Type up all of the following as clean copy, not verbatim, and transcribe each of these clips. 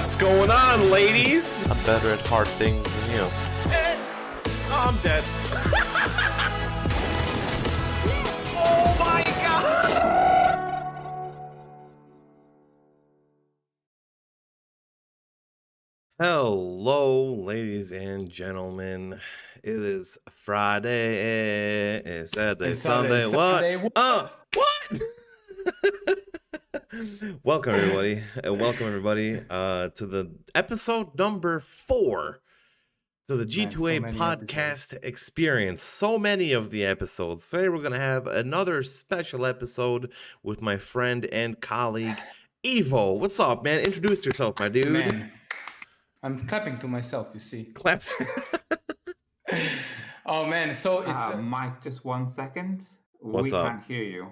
What's going on, ladies? I'm better at hard things than you. I'm dead. Oh my god! Hello, ladies and gentlemen. It is Friday. It's Saturday, Sunday. What? What? Welcome everybody, to the episode number 4 to the G2A Podcast Experience. So many of the episodes. Today we're gonna have another special episode with my friend and colleague Evo. What's up, man? Introduce yourself, my dude. Man, I'm clapping to myself. You see. Claps. Oh man, so it's Mike. Just 1 second. What's we up? can't hear you.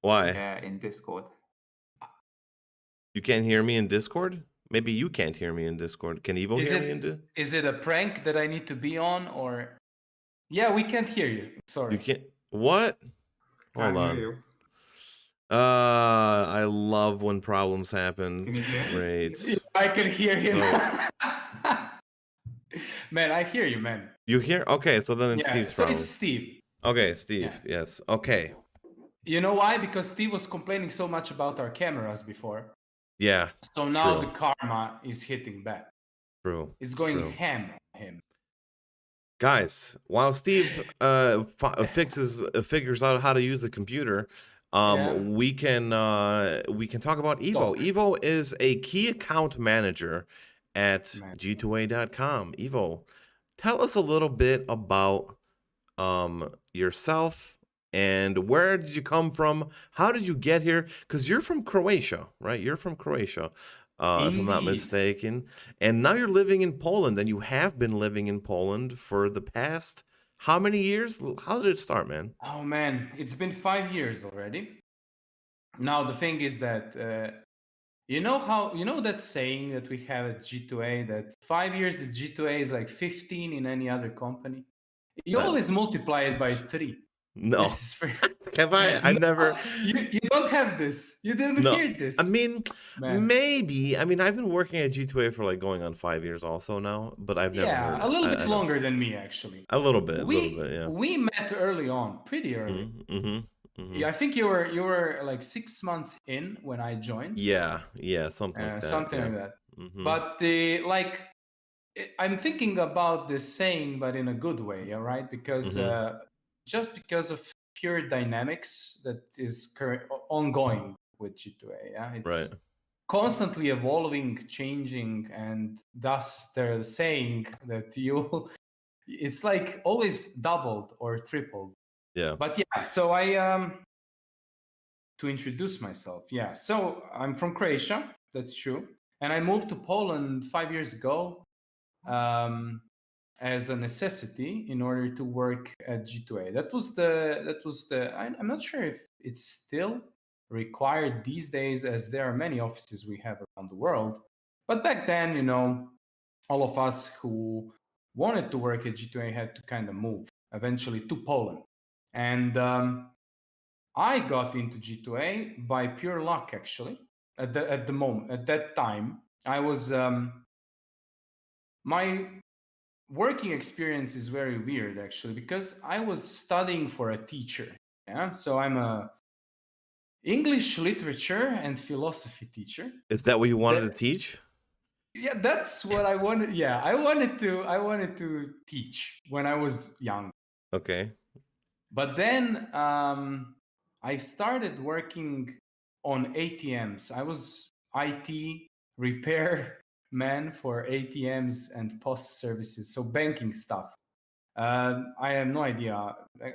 Why? In Discord. You can't hear me in Discord? Maybe you can't hear me in Discord. Can Evo hear me in Discord? Is it a prank that I need to be on, or? Yeah, we can't hear you. Sorry. You can't. What? Hold Can't on. hear you. I love when problems happen. Can you hear me? Great. I can hear him. Man, I hear you, man. You hear? Okay, so then it's Yeah, Steve's so problem. it's Steve. Okay, Steve. Yeah. Yes. Okay. You know why? Because Steve was complaining so much about our cameras before. Yeah. So now True. the karma is hitting back. True. It's going True. ham on him. Guys, while Steve figures out how to use the computer, we can talk about Evo. Evo is a key account manager at G2A.com. Evo, tell us a little bit about yourself and where did you come from? How did you get here? Because you're from Croatia, right? You're from Croatia, if I'm not mistaken. And now you're living in Poland, and you have been living in Poland for the past how many years? How did it start, man? Oh man, it's been 5 years already. Now the thing is that you know that saying that we have at G2A that 5 years at G2A is like 15 in any other company. You always multiply it by 3. No. This is Have I? I've never. You don't have this. You didn't hear this. I mean, Man. maybe. I mean, I've been working at G2A for like going on 5 years also now, but I've never heard a little bit I longer than me actually. A little bit, yeah. We met early on, pretty early. Yeah, I think you were like 6 months in when I joined. Yeah, something like that. Something yeah. like that. Mhm. But I'm thinking about this saying, but in a good way, all right? Because just because of pure dynamics that is ongoing with G2A, yeah, it's Right. constantly evolving, changing, and thus they're saying that it's like always doubled or tripled. Yeah. But yeah, so to introduce myself, yeah. So I'm from Croatia, that's true, and I moved to Poland 5 years ago as a necessity in order to work at G2A. That was the. I'm not sure if it's still required these days, as there are many offices we have around the world. But back then, all of us who wanted to work at G2A had to kind of move eventually to Poland. And I got into G2A by pure luck, actually. At that time, I was my working experience is very weird, actually, because I was studying for a teacher. Yeah, so I'm a English literature and philosophy teacher. Is that what you wanted to teach? Yeah, that's what I wanted. Yeah, I wanted to teach when I was young. Okay. But then I started working on ATMs. I was IT repair man for ATMs and post services, so banking stuff. I have no idea.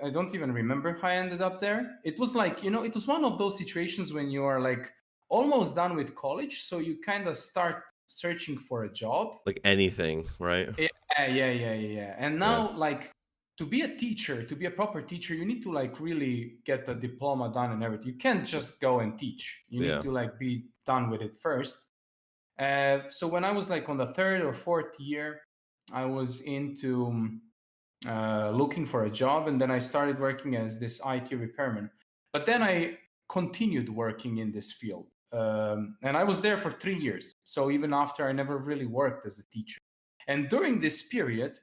I don't even remember how I ended up there. It was like, it was one of those situations when you are like almost done with college, so you kind of start searching for a job. Like anything, right? Yeah. And now, like, to be a teacher, to be a proper teacher, you need to like really get a diploma done and everything. You can't just go and teach. You need to like be done with it first. So when I was like on the 3rd or 4th year, I was into looking for a job, and then I started working as this IT repairman. But then I continued working in this field. And I was there for 3 years. So even after, I never really worked as a teacher. And during this period,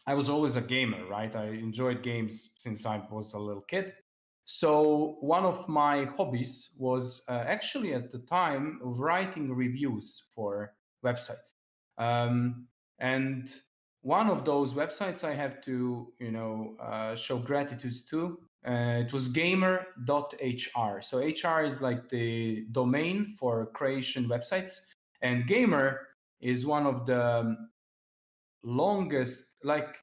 I was always a gamer, right? I enjoyed games since I was a little kid. So one of my hobbies was actually at the time writing reviews for websites. And one of those websites I have to, show gratitude to. It was gamer.hr. So HR is like the domain for Croatian websites, and gamer is one of the longest, like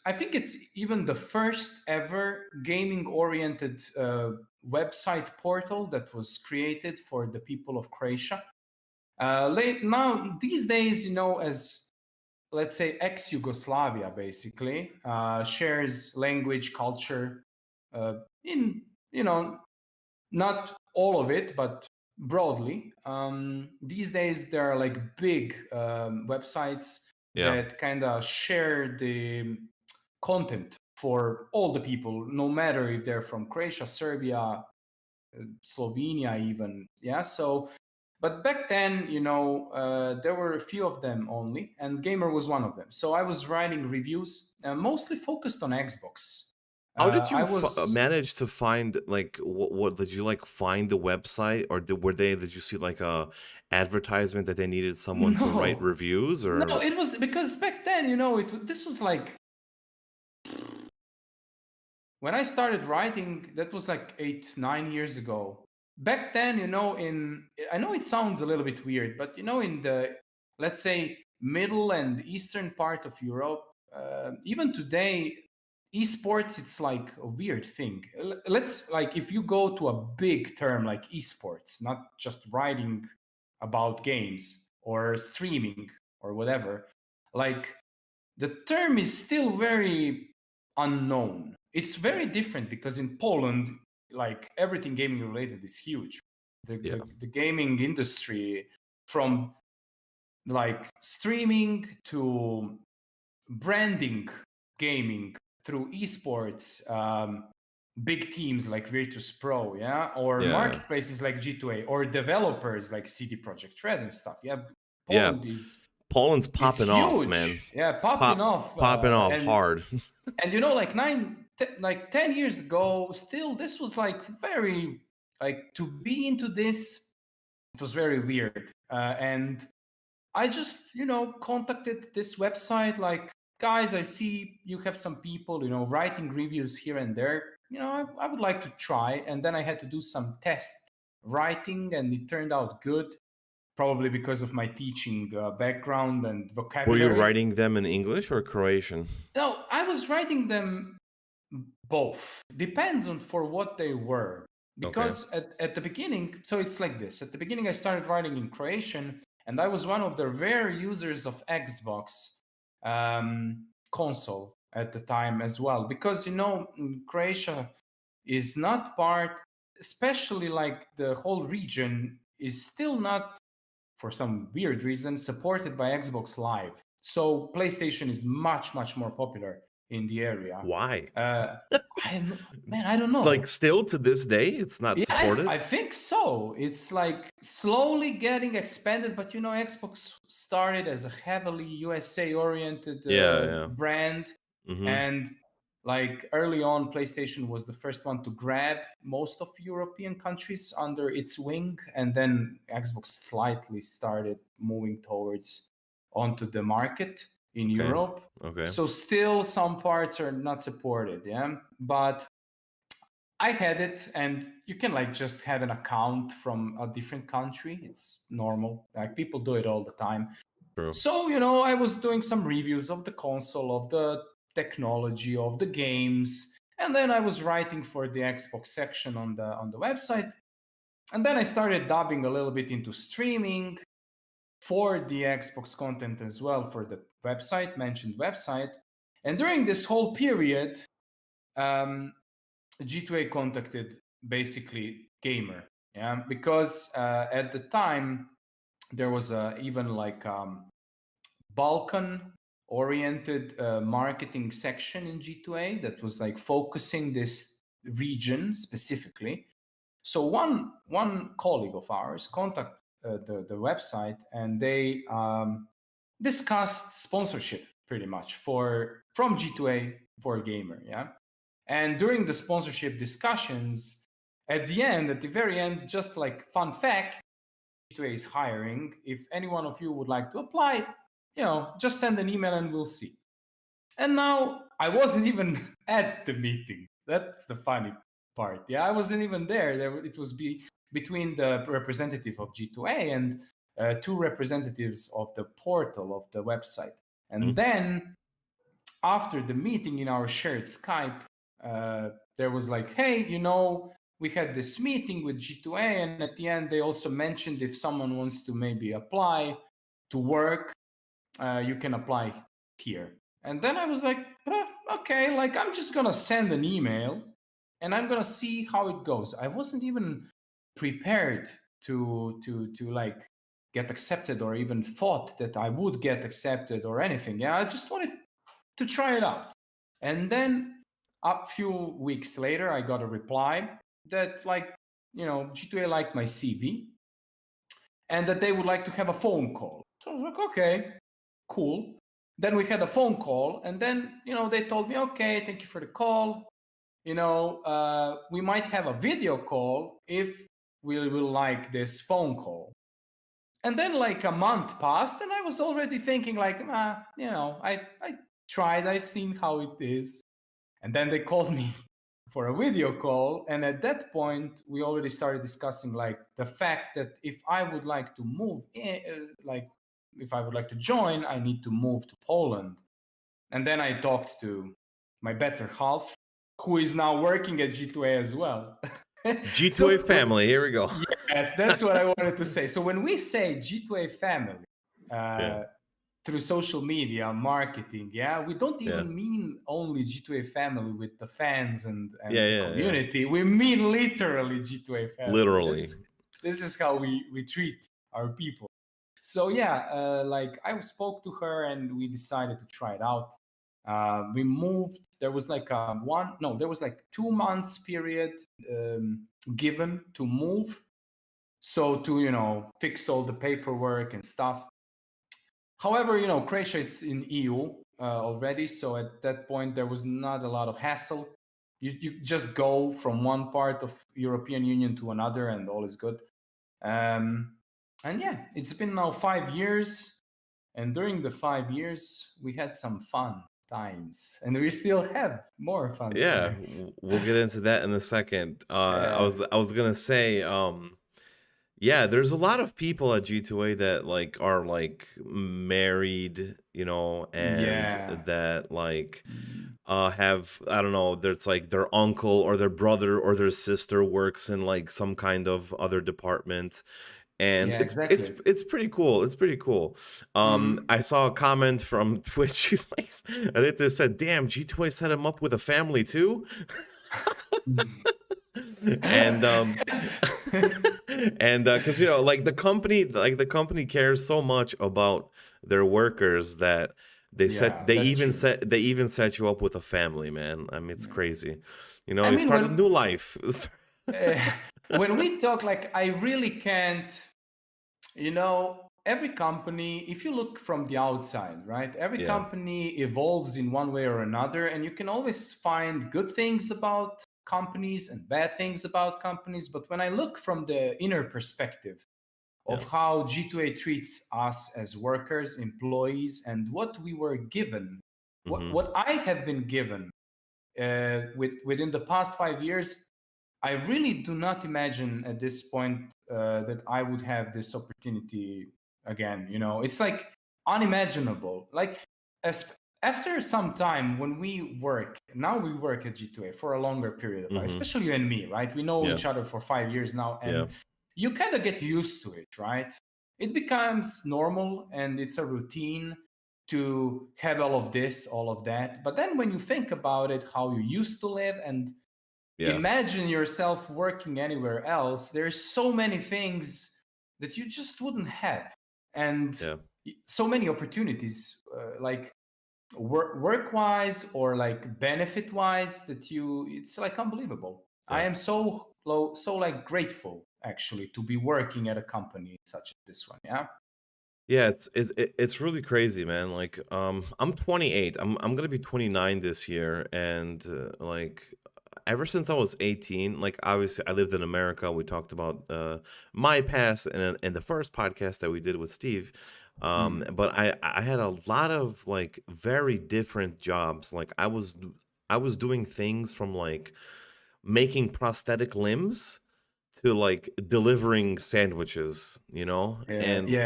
I think it's even the first ever gaming oriented website portal that was created for the people of Croatia. Now these days, as let's say ex-Yugoslavia basically shares language, culture in, not all of it, but broadly. These days there are like big websites that kind of share the content for all the people, no matter if they're from Croatia, Serbia, Slovenia even. Yeah. So, but back then, there were a few of them only, and Gamer was one of them. So I was writing reviews, mostly focused on Xbox. How did you I was manage to find, like, what did you like find the website, or did you see like a advertisement that they needed someone to write reviews, or no? It was because back then, this was like when I started writing. That was like 8-9 years ago. Back then, I know it sounds a little bit weird, but in the, let's say, middle and eastern part of Europe, even today, esports, it's like a weird thing. Let's, like, if you go to a big term like esports, not just writing about games or streaming or whatever, like, the term is still very unknown. It's very different because in Poland, like, everything gaming related is huge. The gaming industry, from like streaming to branding gaming through esports, big teams like Virtus Pro, or marketplaces like G2A, or developers like CD Projekt Red and stuff. Poland's popping off, man. Yeah, popping off Hard. And like 10 years ago, still this was like very, like, to be into this, it was very weird. And I just, contacted this website, like, guys, I see you have some people, writing reviews here and there. I would like to try. And then I had to do some test writing, and it turned out good, probably because of my teaching background and vocabulary. Were you writing them in English or Croatian? No, I was writing them both. Depends on for what they were. Because at the beginning, so it's like this. At the beginning, I started writing in Croatian, and I was one of the rare users of Xbox console at the time as well. Because, Croatia is not part, especially like the whole region, is still not, for some weird reason, supported by Xbox Live. So PlayStation is much, much more popular in the area. Why? I don't know. Like, still to this day, it's not supported? I think so. It's like slowly getting expanded, but Xbox started as a heavily USA-oriented brand. Mm-hmm. And like early on, PlayStation was the first one to grab most of European countries under its wing, and then Xbox slightly started moving towards onto the market in Europe. So still some parts are not supported, but I had it, and you can like just have an account from a different country. It's normal. Like, people do it all the time. True. So, I was doing some reviews of the console, of the technology, of the games, and then I was writing for the Xbox section on the website. And then I started dabbing a little bit into streaming for the Xbox content as well, for the mentioned website. And during this whole period, G2A contacted basically Gamer, because at the time there was even like Balkan-oriented marketing section in G2A that was like focusing this region specifically. So one colleague of ours contacted the website, and they discussed sponsorship pretty much from G2A for a gamer, yeah. And during the sponsorship discussions, at the very end, just like fun fact, G2A is hiring. If any one of you would like to apply, just send an email and we'll see. And now I wasn't even at the meeting. That's the funny part. Yeah, I wasn't even there. It was between the representative of G2A and two representatives of the portal of the website. And then after the meeting in our shared Skype, there was like, hey, we had this meeting with G2A, and at the end, they also mentioned if someone wants to maybe apply to work, you can apply here. And then I was like, okay, like I'm just gonna send an email and I'm gonna see how it goes. I wasn't even prepared to like get accepted or even thought that I would get accepted or anything. Yeah, I just wanted to try it out. And then a few weeks later, I got a reply that G2A liked my CV and that they would like to have a phone call. So I was like, okay, cool. Then we had a phone call, and then, they told me, okay, thank you for the call. We might have a video call if we will like this phone call. And then like a month passed, and I was already thinking like, I tried, I've seen how it is. And then they called me for a video call. And at that point, we already started discussing like the fact that if I would like to move in, if I would like to join, I need to move to Poland. And then I talked to my better half, who is now working at G2A as well. G2A family, here we go. Yes, that's what I wanted to say. So when we say G2A family, through social media, marketing, we don't even mean only G2A family with the fans and the community. We mean literally G2A family. Literally. This is how we treat our people. So I spoke to her and we decided to try it out. We moved. There was like 2 months period given to move. So to, fix all the paperwork and stuff. However, Croatia is in EU already. So at that point, there was not a lot of hassle. You just go from one part of European Union to another and all is good. And it's been now 5 years. And during the 5 years, we had some fun times, and we still have more fun times. We'll get into that in a second. I was gonna say, there's a lot of people at G2A that like are like married, and that like have, I don't know, there's like their uncle or their brother or their sister works in like some kind of other department. And it's pretty cool. It's pretty cool. I saw a comment from Twitch. She's like, Arita said, "Damn, G2A set him up with a family too." And because like the company cares so much about their workers that they even set you up with a family, man. I mean, it's crazy. You start a new life. When we talk, like, I really can't, every company, if you look from the outside, right? Every company evolves in one way or another, and you can always find good things about companies and bad things about companies. But when I look from the inner perspective of how G2A treats us as workers, employees, and what we were given, what I have been given within the past 5 years, I really do not imagine at this point that I would have this opportunity again. It's like unimaginable. Like after some time when we work at G2A for a longer period of time, especially you and me, right? We know each other for 5 years now, and you kind of get used to it, right? It becomes normal and it's a routine to have all of this, all of that. But then when you think about it, how you used to live and imagine yourself working anywhere else, there's so many things that you just wouldn't have. And so many opportunities, like work-wise or like benefit-wise, that it's like unbelievable. I am so so like grateful actually to be working at a company such as this one. Yeah. Yeah, it's really crazy, man. Like, I'm 28. I'm gonna be 29 this year, and like, ever since I was 18, like, obviously I lived in America. We talked about my past in the first podcast that we did with Steve. But I had a lot of like very different jobs. Like, I was doing things from like making prosthetic limbs to like delivering sandwiches, you know? Yeah.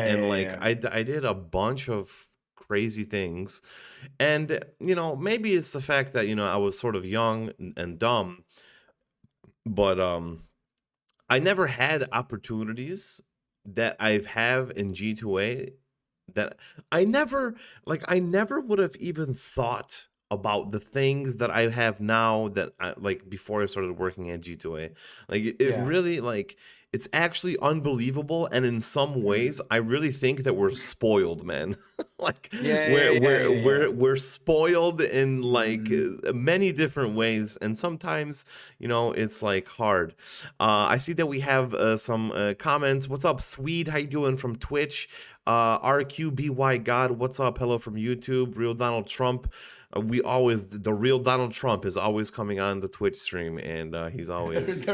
And like Yeah. I did a bunch of crazy things. And you know, maybe it's the fact that, you know, I was sort of young and dumb, but I never had opportunities that I've have in G2A that I never would have even thought about the things that I have now that I like before I started working at G2A. Like it Yeah. really like it's actually unbelievable, and in some ways I really think that we're spoiled, man. Like we're spoiled in like many different ways, and sometimes, you know, it's like hard. I see that we have some comments. What's up, Swede? How you doing from Twitch? RQBY God, what's up? Hello from YouTube. Real Donald Trump. The real Donald Trump is always coming on the Twitch stream, and he's always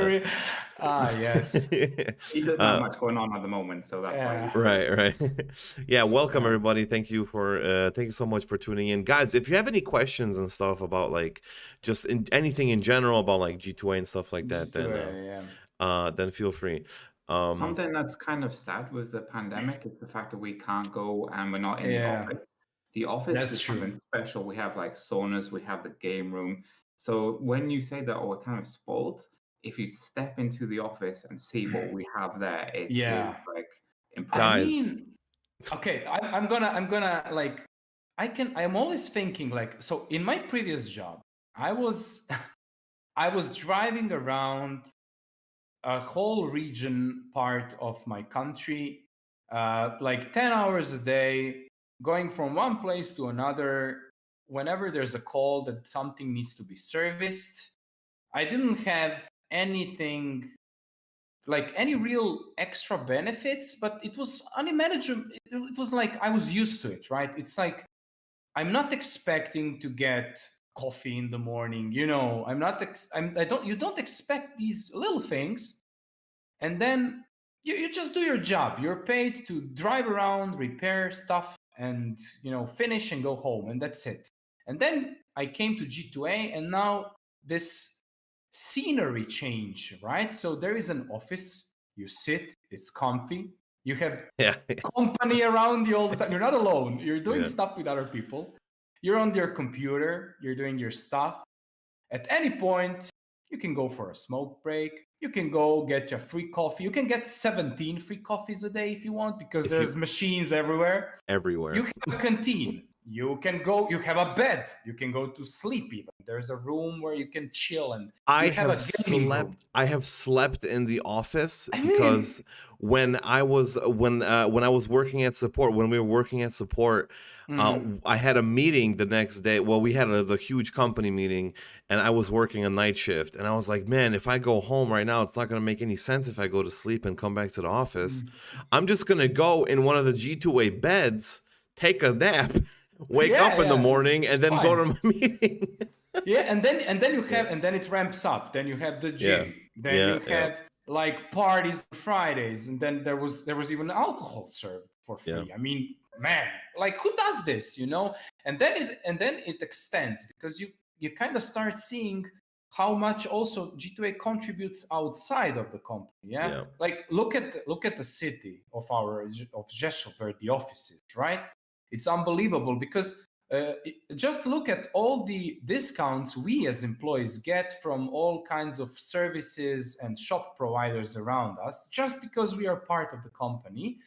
Yes. He doesn't have much going on at the moment, so that's why. Right. Yeah, welcome everybody. Thank you so much for tuning in, guys. If you have any questions and stuff about like just anything in general about like G2A and stuff like that, then feel free. Something that's kind of sad with the pandemic is the fact that we can't go and we're not in the office. The office That's is true. something special. We have like saunas, we have the game room. So when you say that, oh, we're kind of spoiled, if you step into the office and see what we have there, it is like impressive. I mean, okay, I'm gonna like, I'm always thinking like, so in my previous job, I was driving around a whole region part of my country, like 10 hours a day, going from one place to another. Whenever there's a call that something needs to be serviced, I didn't have anything like any real extra benefits, but it was unmanageable. It was like I was used to it, right? It's like I'm not expecting to get coffee in the morning, you know. You don't expect these little things, and then you just do your job. You're paid to drive around, repair stuff, and, you know, finish and go home, and that's it. And then I came to G2A, and now this scenery change, right? So there is an office, you sit, it's comfy, you have company around you all the time. You're not alone. You're doing stuff with other people. You're on your computer. You're doing your stuff. At any point, you can go for a smoke break. You can go get your free coffee. You can get 17 free coffees a day if you want, because there's machines everywhere. Everywhere. You have a canteen. You can go. You have a bed. You can go to sleep even. There's a room where you can chill, and I have slept in the office because when I was working at support, when we were working at support, I had a meeting the next day. Well, we had the huge company meeting, and I was working a night shift, and I was like, man, if I go home right now, it's not going to make any sense if I go to sleep and come back to the office. I'm just going to go in one of the G2A beds, take a nap, wake up in the morning, and then go to my meeting. And then you have, and then it ramps up. Then you have the gym. Then you have like parties Fridays, and then there was even alcohol served for free. I mean, man, like who does this, you know? And then it extends, because you kind of start seeing how much also G2A contributes outside of the company. Like look at the city of Rzeszów, where the office is, right? It's unbelievable, because just look at all the discounts we as employees get from all kinds of services and shop providers around us, just because we are part of the company.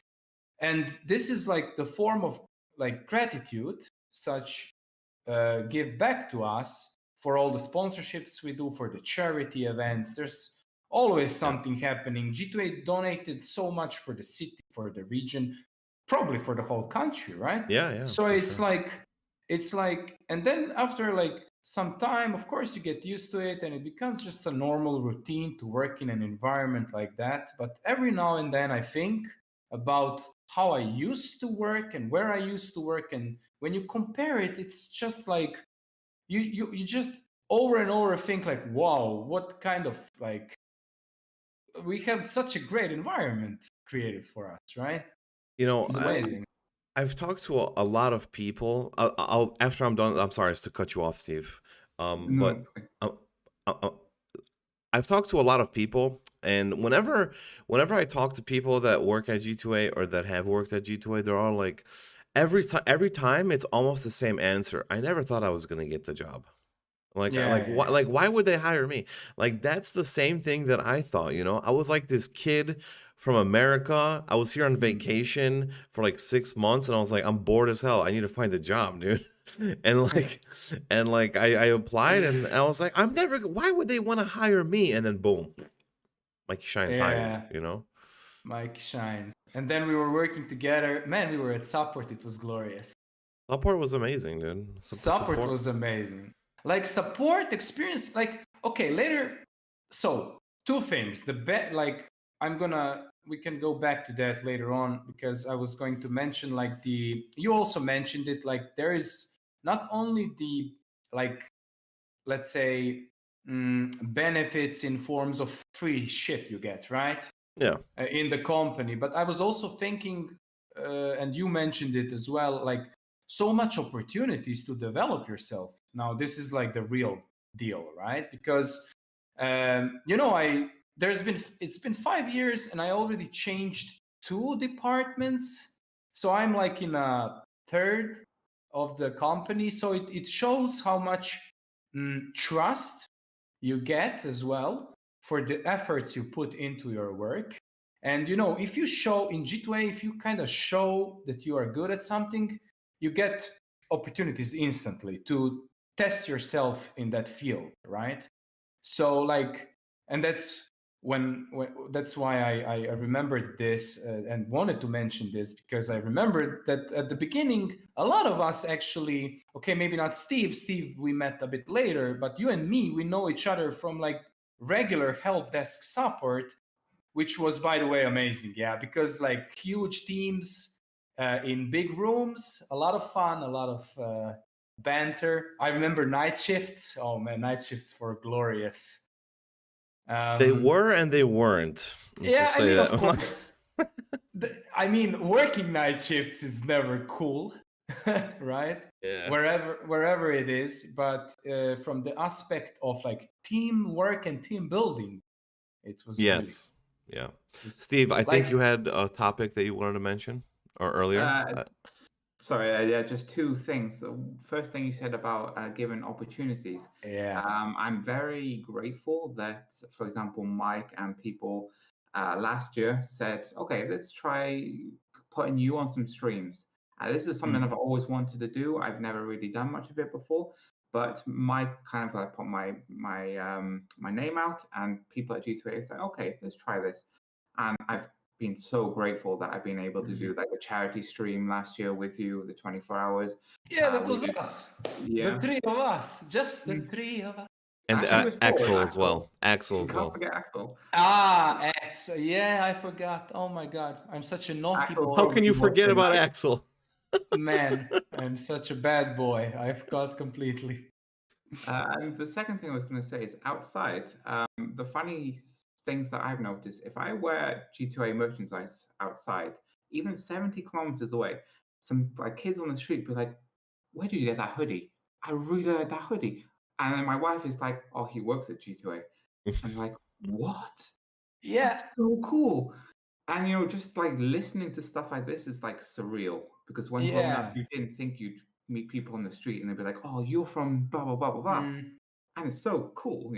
And this is like the form of like gratitude, such give back to us for all the sponsorships we do, for the charity events. There's always something happening. G2A donated so much for the city, for the region, probably for the whole country, right? So it's like, and then after like some time, of course, you get used to it and it becomes just a normal routine to work in an environment like that. But every now and then I think about how I used to work and where I used to work. And when you compare it, it's just like you just over and over think like, wow, what kind of like we have such a great environment created for us, right? You know, It's amazing. I've talked to a lot of people. I'll after I'm done. I'm sorry to cut you off, Steve. No, But uh, uh, uh, I've talked to a lot of people, and whenever I talk to people that work at G2A or that have worked at G2A, they're all like, every time it's almost the same answer. I never thought I was gonna get the job. Why would they hire me? Like that's the same thing that I thought, you know. I was like this kid from America. I was here on vacation for like 6 months and I was like, I'm bored as hell. I need to find a job, dude. And I applied and I was like, why would they want to hire me? And then boom, Mikey Shine's hired, you know? Mike shines. And then we were working together. Man, we were at support. It was glorious. Support was amazing, dude. Support was amazing. Like support experience, like, okay, later. So two things. We can go back to that later on because I was going to mention like you also mentioned it, like there is not only the, like, let's say, benefits in forms of free shit you get, right? Yeah. In the company. But I was also thinking, and you mentioned it as well, like so much opportunities to develop yourself. Now, this is like the real deal, right? Because, it's been 5 years and I already changed 2 departments. So I'm like in a third of the company. So it shows how much trust you get as well for the efforts you put into your work. And, if you show in G2A, if you kind of show that you are good at something, you get opportunities instantly to test yourself in that field, right? So like, and that's when that's why I remembered this and wanted to mention this, because I remembered that at the beginning, a lot of us actually, okay, maybe not Steve, we met a bit later, but you and me, we know each other from like regular help desk support, which was, by the way, amazing. Yeah, because like huge teams in big rooms, a lot of fun, a lot of banter. I remember night shifts. Oh man, night shifts were glorious. They were and they weren't. Yeah, I mean, of course. Working night shifts is never cool, right? Yeah. Wherever it is, but from the aspect of like teamwork and team building, it was yes. Really yeah. Steve, I think you had a topic that you wanted to mention or earlier. Sorry, yeah, just 2 things. The first thing you said about given opportunities. Yeah. I'm very grateful that, for example, Mike and people last year said, okay, let's try putting you on some streams. This is something I've always wanted to do. I've never really done much of it before, but Mike kind of like put my name out, and people at G2A said, okay, let's try this. And I've been so grateful that I've been able to do like a charity stream last year with you, the 24 hours. Yeah, that was us. Yeah. The 3 of us. Just the 3 of us. And Axel as well. Axel as well. Can't forget Axel. Axel. Yeah, I forgot. Oh my God. I'm such a naughty boy. How can you forget about Axel? Man, I'm such a bad boy. I forgot completely. And the second thing I was going to say is outside. The funny things that I've noticed, if I wear G2A merchandise outside, even 70 kilometers away, some like kids on the street be like, where do you get that hoodie? I really like that hoodie. And then my wife is like, oh, he works at G2A. I'm like, what? Yeah. That's so cool. And just like listening to stuff like this is like surreal, because when growing up, you didn't think you'd meet people on the street and they'd be like, oh, you're from blah blah blah blah blah. And it's so cool,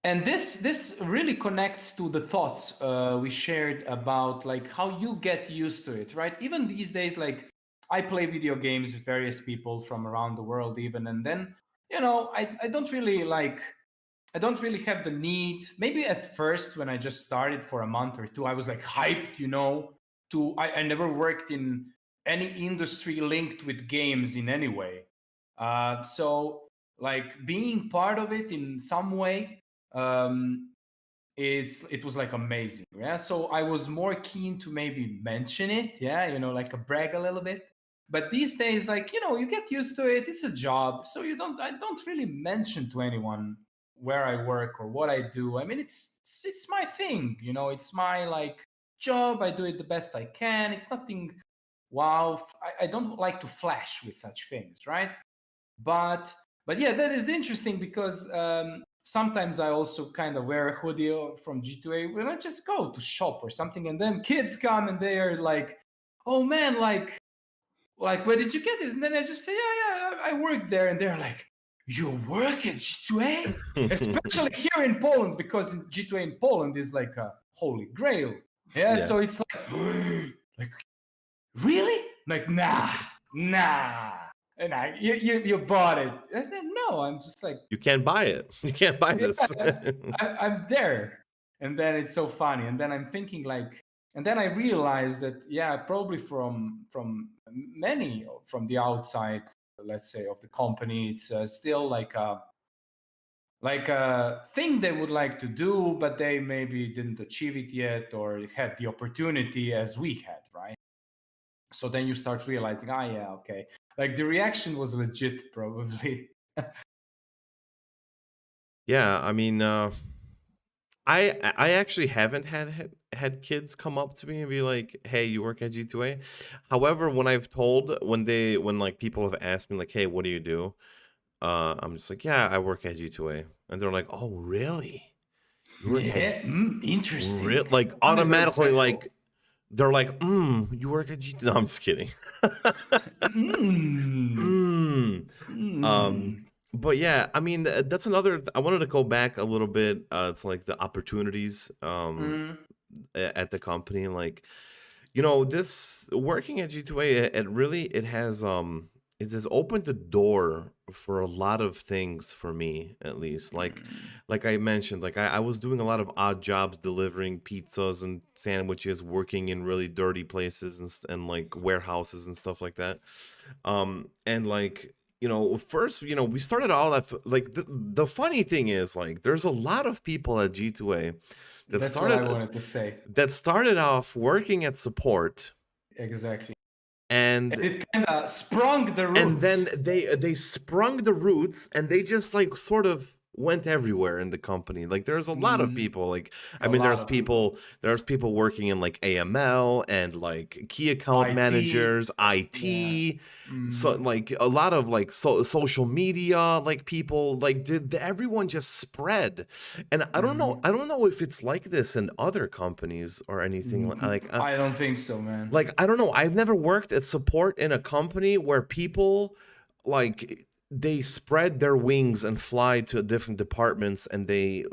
And this really connects to the thoughts we shared about like how you get used to it, right? Even these days, like I play video games with various people from around the world even, and then I don't really have the need. Maybe at first when I just started for a month or 2, I was like hyped, I never worked in any industry linked with games in any way. So like being part of it in some way. It was like amazing. Yeah, so I was more keen to maybe mention it, yeah, like a brag a little bit. But these days, like, you get used to it. It's a job, so I don't really mention to anyone where I work or what I do. I mean, it's my thing, it's my like job. I do it the best I can. It's nothing wow. I don't like to flash with such things, right? But yeah, that is interesting because sometimes I also kind of wear a hoodie from G2A when I just go to shop or something, and then kids come and they are like, "Oh man, like where did you get this?" And then I just say, "Yeah, I work there," and they're like, "You work at G2A?" Especially here in Poland, because G2A in Poland is like a holy grail. Yeah. So it's like, like really? Like, nah. And you bought it. I said, no, I'm just like, You can't buy it. You can't buy this. I'm there. And then it's so funny. And then I'm thinking like, and then I realized that, yeah, probably from many from the outside, let's say, of the company, it's still like a thing they would like to do, but they maybe didn't achieve it yet or had the opportunity as we had, right? So then you start realizing, yeah, okay. Like the reaction was legit, probably. Yeah, I mean, I actually haven't had kids come up to me and be like, "Hey, you work at G2A?" However, when like people have asked me like, "Hey, what do you do?" I'm just like, "Yeah, I work at G2A," and they're like, "Oh, really? You work at Interesting. like automatically like." They're like, you work at G2A? No, I'm just kidding. But yeah, I mean, that's another. I wanted to go back a little bit to like the opportunities at the company. Like, this working at G2A, it has opened the door for a lot of things for me, at least. Like I mentioned, like I was doing a lot of odd jobs, delivering pizzas and sandwiches, working in really dirty places and like warehouses and stuff like that. And like, first, we started all that like the funny thing is like there's a lot of people at G2A That's what I wanted to say. that started off working at support. Exactly. And it kind of sprung the roots. And then they sprung the roots and they just like sort of went everywhere in the company. Like there's a lot of people like there's people working in like AML and like key account managers, IT. Yeah. So like a lot of like social media, like people like did everyone just spread. And I don't know if it's like this in other companies or anything like I don't think so, man. Like I don't know, I've never worked at support in a company where people like they spread their wings and fly to different departments and they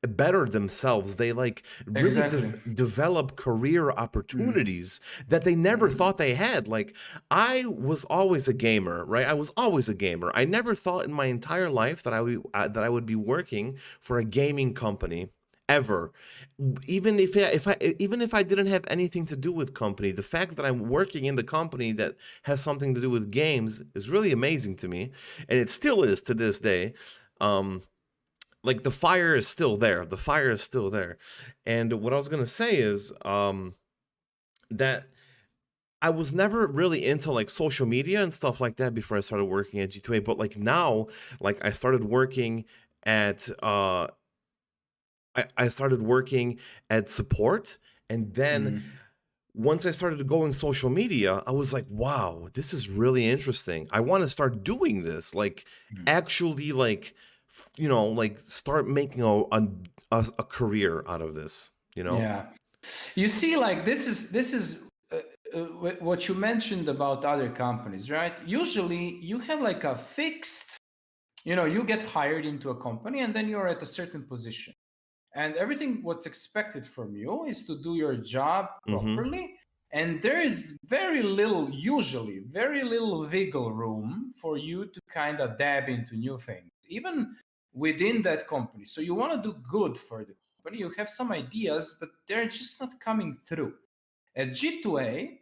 better themselves. They like really develop career opportunities that they never thought they had. Like I was always a gamer, right? I was always a gamer. I never thought in my entire life that I would be working for a gaming company ever. Even if I didn't have anything to do with company, the fact that I'm working in the company that has something to do with games is really amazing to me, and it still is to this day. Like the fire is still there. The fire is still there. And what I was gonna say is that I was never really into like social media and stuff like that before I started working at G2A, but like now, like I started working at I started working at support, and then once I started going social media, I was like, wow, this is really interesting. I want to start doing this, like actually like, like start making a career out of this, Yeah. You see, like this is what you mentioned about other companies, right? Usually you have like a fixed, you get hired into a company and then you're at a certain position. And everything what's expected from you is to do your job properly. And there is usually very little wiggle room for you to kind of dab into new things, even within that company. So you want to do good for the company. You have some ideas, but they're just not coming through. At G2A,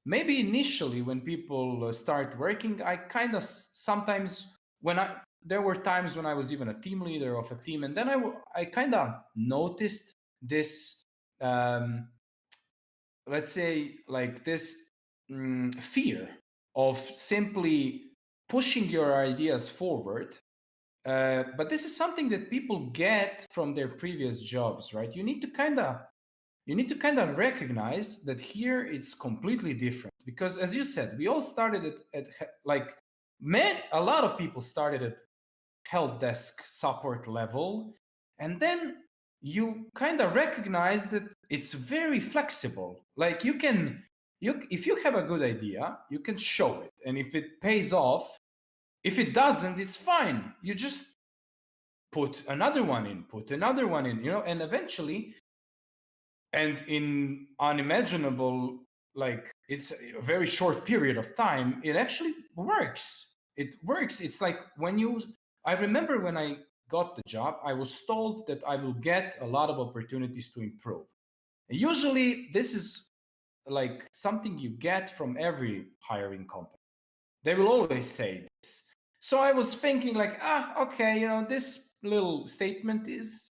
maybe initially when people start working, I kind of sometimes when there were times when I was even a team leader of a team, and then I kind of noticed this, let's say, like this fear of simply pushing your ideas forward. But this is something that people get from their previous jobs, right? You need to kind of recognize that here it's completely different, because as you said, we all started at like a lot of people started at help desk support level, and then you kind of recognize that it's very flexible. Like if you have a good idea, you can show it, and if it pays off, if it doesn't, it's fine. You just put another one in, and eventually, and in unimaginable, like it's a very short period of time, it actually works. It's like I remember when I got the job, I was told that I will get a lot of opportunities to improve. Usually this is like something you get from every hiring company. They will always say this. So I was thinking like, okay, this little statement is,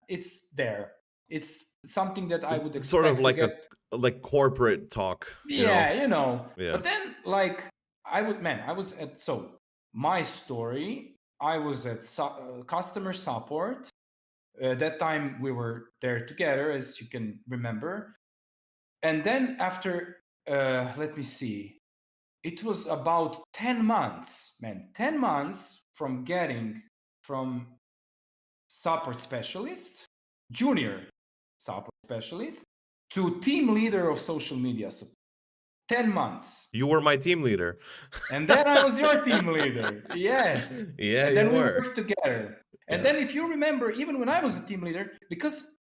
it's there. It's something that I would It's expect sort of like to get. like corporate talk. Yeah, Yeah. But then, like, I was at, so my story, I was at customer support. That time we were there together, as you can remember. And then after, let me see, it was about 10 months, 10 months from getting from support specialist, junior support specialist, to team leader of social media support. 10 months. You were my team leader. And then I was your team leader. Yes. Yeah, and then you we were. worked together. And Yeah. then if you remember, even when I was a team leader, because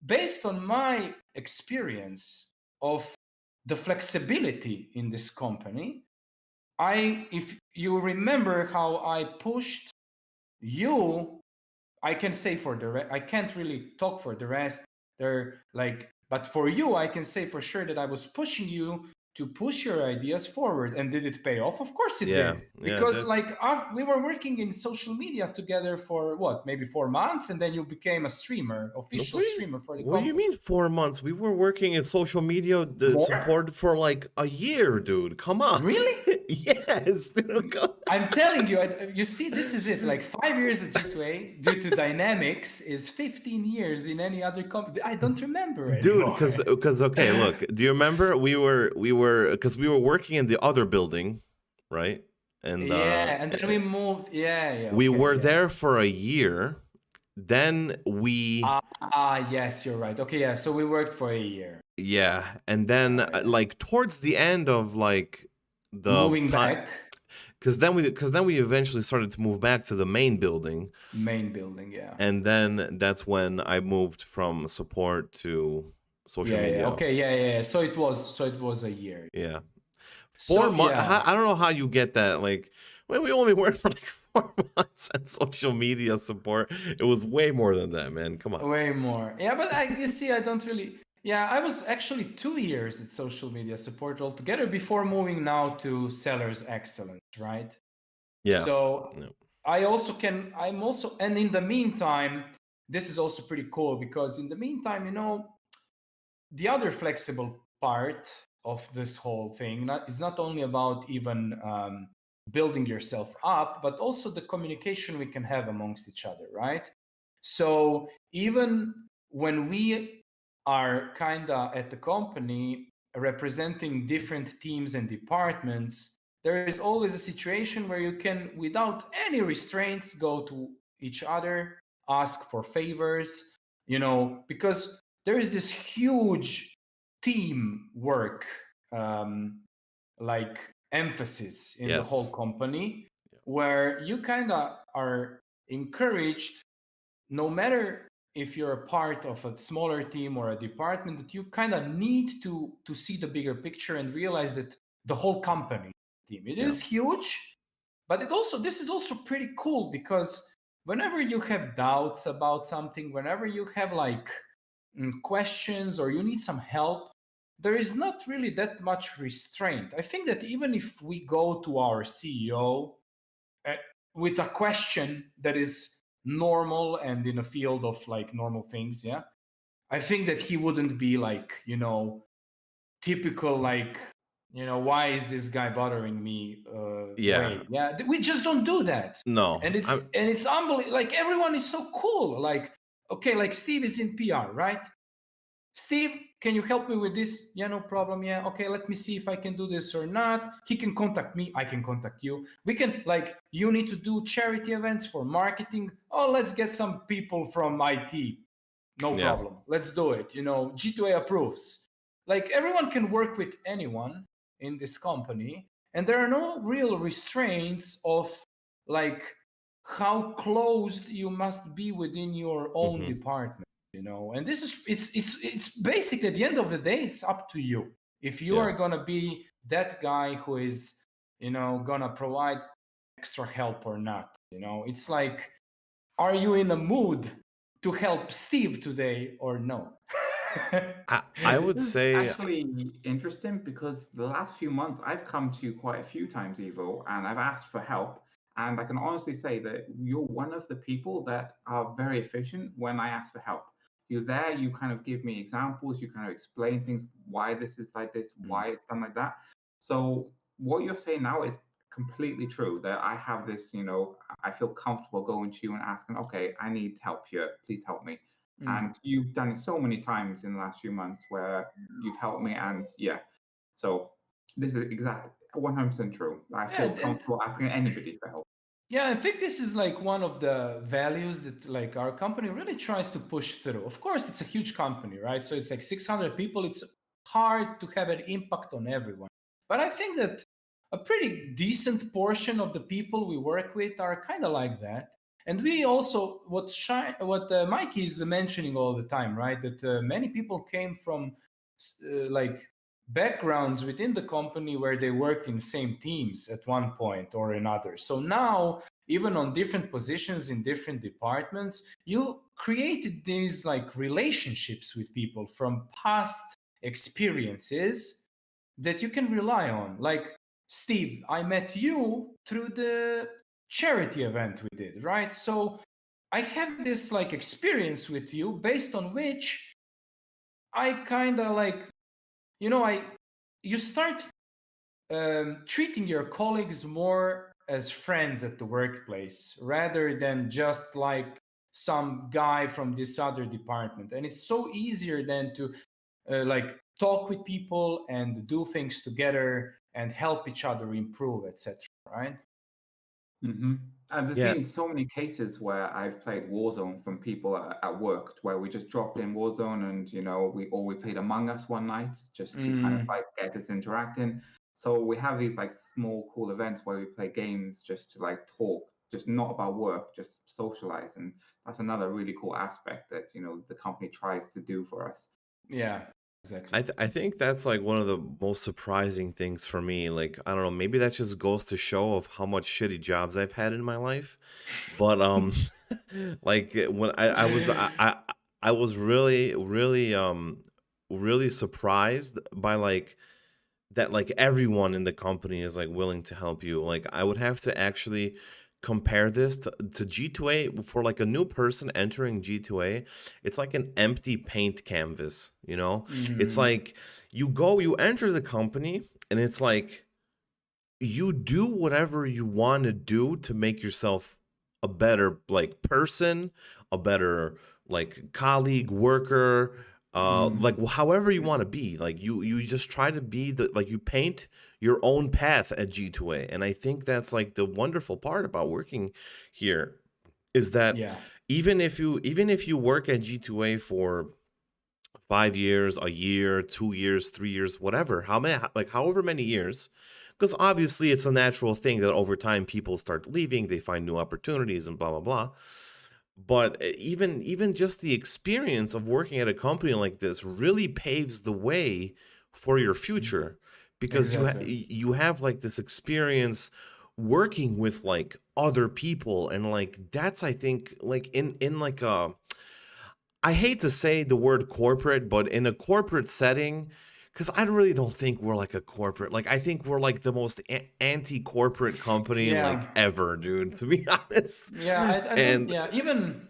based on my experience of the flexibility in this company, if you remember how I pushed you, I can say for the rest, I can't really talk for the rest. But for you, I can say for sure that I was pushing you to push your ideas forward. And did it pay off? Of course it Yeah, did. yeah, Because we were working in social media together for maybe 4 months, and then you became a streamer, official streamer for the What do you company. mean 4 months? We were working in social media More? support for like a year, dude. Come on. Really? Yes, dude. I'm telling you, you see, this is it. Like 5 years at G2A due to dynamics is 15 years in any other company. I don't remember anymore. Dude, because okay, look, do you remember we were because we were working in the other building, right? And and then we moved. We were there for a year. Then we yes, you're right. Okay, yeah. So we worked for a year. Yeah, and then like towards the end of like the moving time, back, because then we eventually started to move back to the main building. Yeah. And then that's when I moved from support to social media. Okay, yeah. So it was a year. Yeah. 4 months. I don't know how you get that. Like, well, we only worked for like 4 months at social media support. It was way more than that, man. Come on. Way more. Yeah, but you see, I don't really. Yeah, I was actually 2 years at social media support altogether before moving now to Sellers Excellence, right? Yeah. So I'm also, and in the meantime, this is also pretty cool because in the meantime, the other flexible part of this whole thing is not only about even building yourself up, but also the communication we can have amongst each other, right? So even when we are kind of at the company representing different teams and departments, there is always a situation where you can, without any restraints, go to each other, ask for favors, because there is this huge teamwork like emphasis in the whole company, where you kind of are encouraged, no matter if you're a part of a smaller team or a department, that you kind of need to see the bigger picture and realize that the whole company team, it is huge, but this is also pretty cool, because whenever you have doubts about something, whenever you have like questions or you need some help, there is not really that much restraint. I think that even if we go to our CEO, with a question that is normal and in a field of like normal things, yeah, I think that he wouldn't be like, typical, like, why is this guy bothering me Yeah. way. Yeah, we just don't do that. No. And it's unbelievable. Like, everyone is so cool. Like, okay, like Steve is in PR, right? Steve, can you help me with this? Yeah, no problem. Yeah, okay, let me see if I can do this or not. He can contact me, I can contact you. We can, like, you need to do charity events for marketing. Oh, let's get some people from IT. No Yeah. problem. Let's do it. G2A approves. Like, everyone can work with anyone in this company, and there are no real restraints of like how closed you must be within your own Mhm. department. And this is it's basically, at the end of the day, it's up to you if you Yeah. are gonna be that guy who is gonna provide extra help or not. It's like, are you in a mood to help Steve today or no? I would This is say actually interesting because the last few months I've come to you quite a few times, Evo, and I've asked for help. And I can honestly say that you're one of the people that are very efficient when I ask for help. You're there, you kind of give me examples, you kind of explain things, why this is like this, why it's done like that. So what you're saying now is completely true, that I have this, I feel comfortable going to you and asking, okay, I need help here, please help me. And you've done it so many times in the last few months where you've helped me, and yeah, so this is exactly 100% true. I feel Yeah, comfortable asking anybody for help. yeah, I think this is like one of the values that like our company really tries to push through. Of course, it's a huge company, right? So it's like 600 people. It's hard to have an impact on everyone. But I think that a pretty decent portion of the people we work with are kind of like that. And we also, what Mike is mentioning all the time, right? That many people came from like backgrounds within the company where they worked in the same teams at one point or another. So now, even on different positions in different departments, you created these like relationships with people from past experiences that you can rely on. Like, Steve, I met you through the charity event we did, right? So I have this like experience with you based on which I kind of like, you start treating your colleagues more as friends at the workplace rather than just like some guy from this other department. And it's so easier than to like talk with people and do things together and help each other improve, etc. Right? Mm-hmm. And there's yeah. been so many cases where I've played Warzone from people at work, where we just dropped in Warzone, and we played Among Us one night just to kind of like get us interacting. So we have these like small cool events where we play games just to like talk, just not about work, just socialize, and that's another really cool aspect that the company tries to do for us. Yeah, exactly. I think that's like one of the most surprising things for me. Like, I don't know, maybe that just goes to show of how much shitty jobs I've had in my life. But like when I was really surprised by like that, like everyone in the company is like willing to help you. Like, I would have to actually compare this to G2A for like a new person entering G2A. It's like an empty paint canvas, It's like you enter the company, and it's like you do whatever you want to do to make yourself a better like person, a better like colleague, worker, like however you want to be. Like you just try to be like you paint your own path at G2A. And I think that's like the wonderful part about working here is that Yeah. even if you work at G2A for 5 years, a year, 2 years, 3 years, whatever, however many years, because obviously it's a natural thing that over time people start leaving, they find new opportunities and blah blah blah. But even just the experience of working at a company like this really paves the way for your future, because you have like this experience working with like other people, and like that's, I think, like in like a, I hate to say the word corporate, but in a corporate setting, because I really don't think we're like a corporate. Like, I think we're like the most anti-corporate company like Yeah. ever, dude. To be honest. Yeah, I don't. And Yeah, even.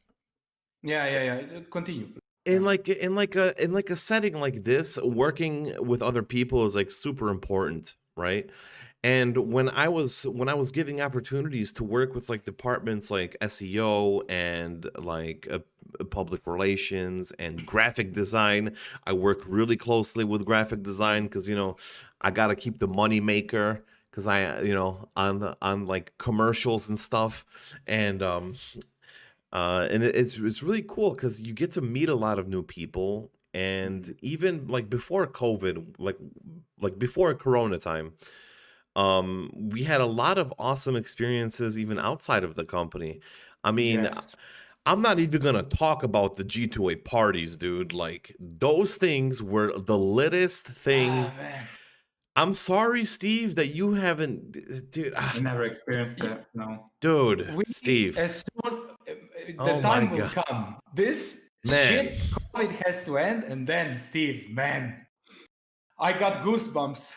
Yeah. Continue. in like a setting like this, working with other people is like super important, right? And when I was giving opportunities to work with like departments like SEO and like public relations and graphic design, I work really closely with graphic design because I got to keep the money maker because on like commercials and stuff. And it's really cool because you get to meet a lot of new people. And even like before COVID, like before Corona time, we had a lot of awesome experiences even outside of the company. I mean, Yes. I'm not even gonna talk about the G2A parties, dude. Like, those things were the littest things. Man. I'm sorry, Steve, that you haven't, dude. I never experienced it. No. Dude, We Steve. as soon Oh the my time will God. come. This Man. shit COVID has to end, and then Steve, man, I got goosebumps.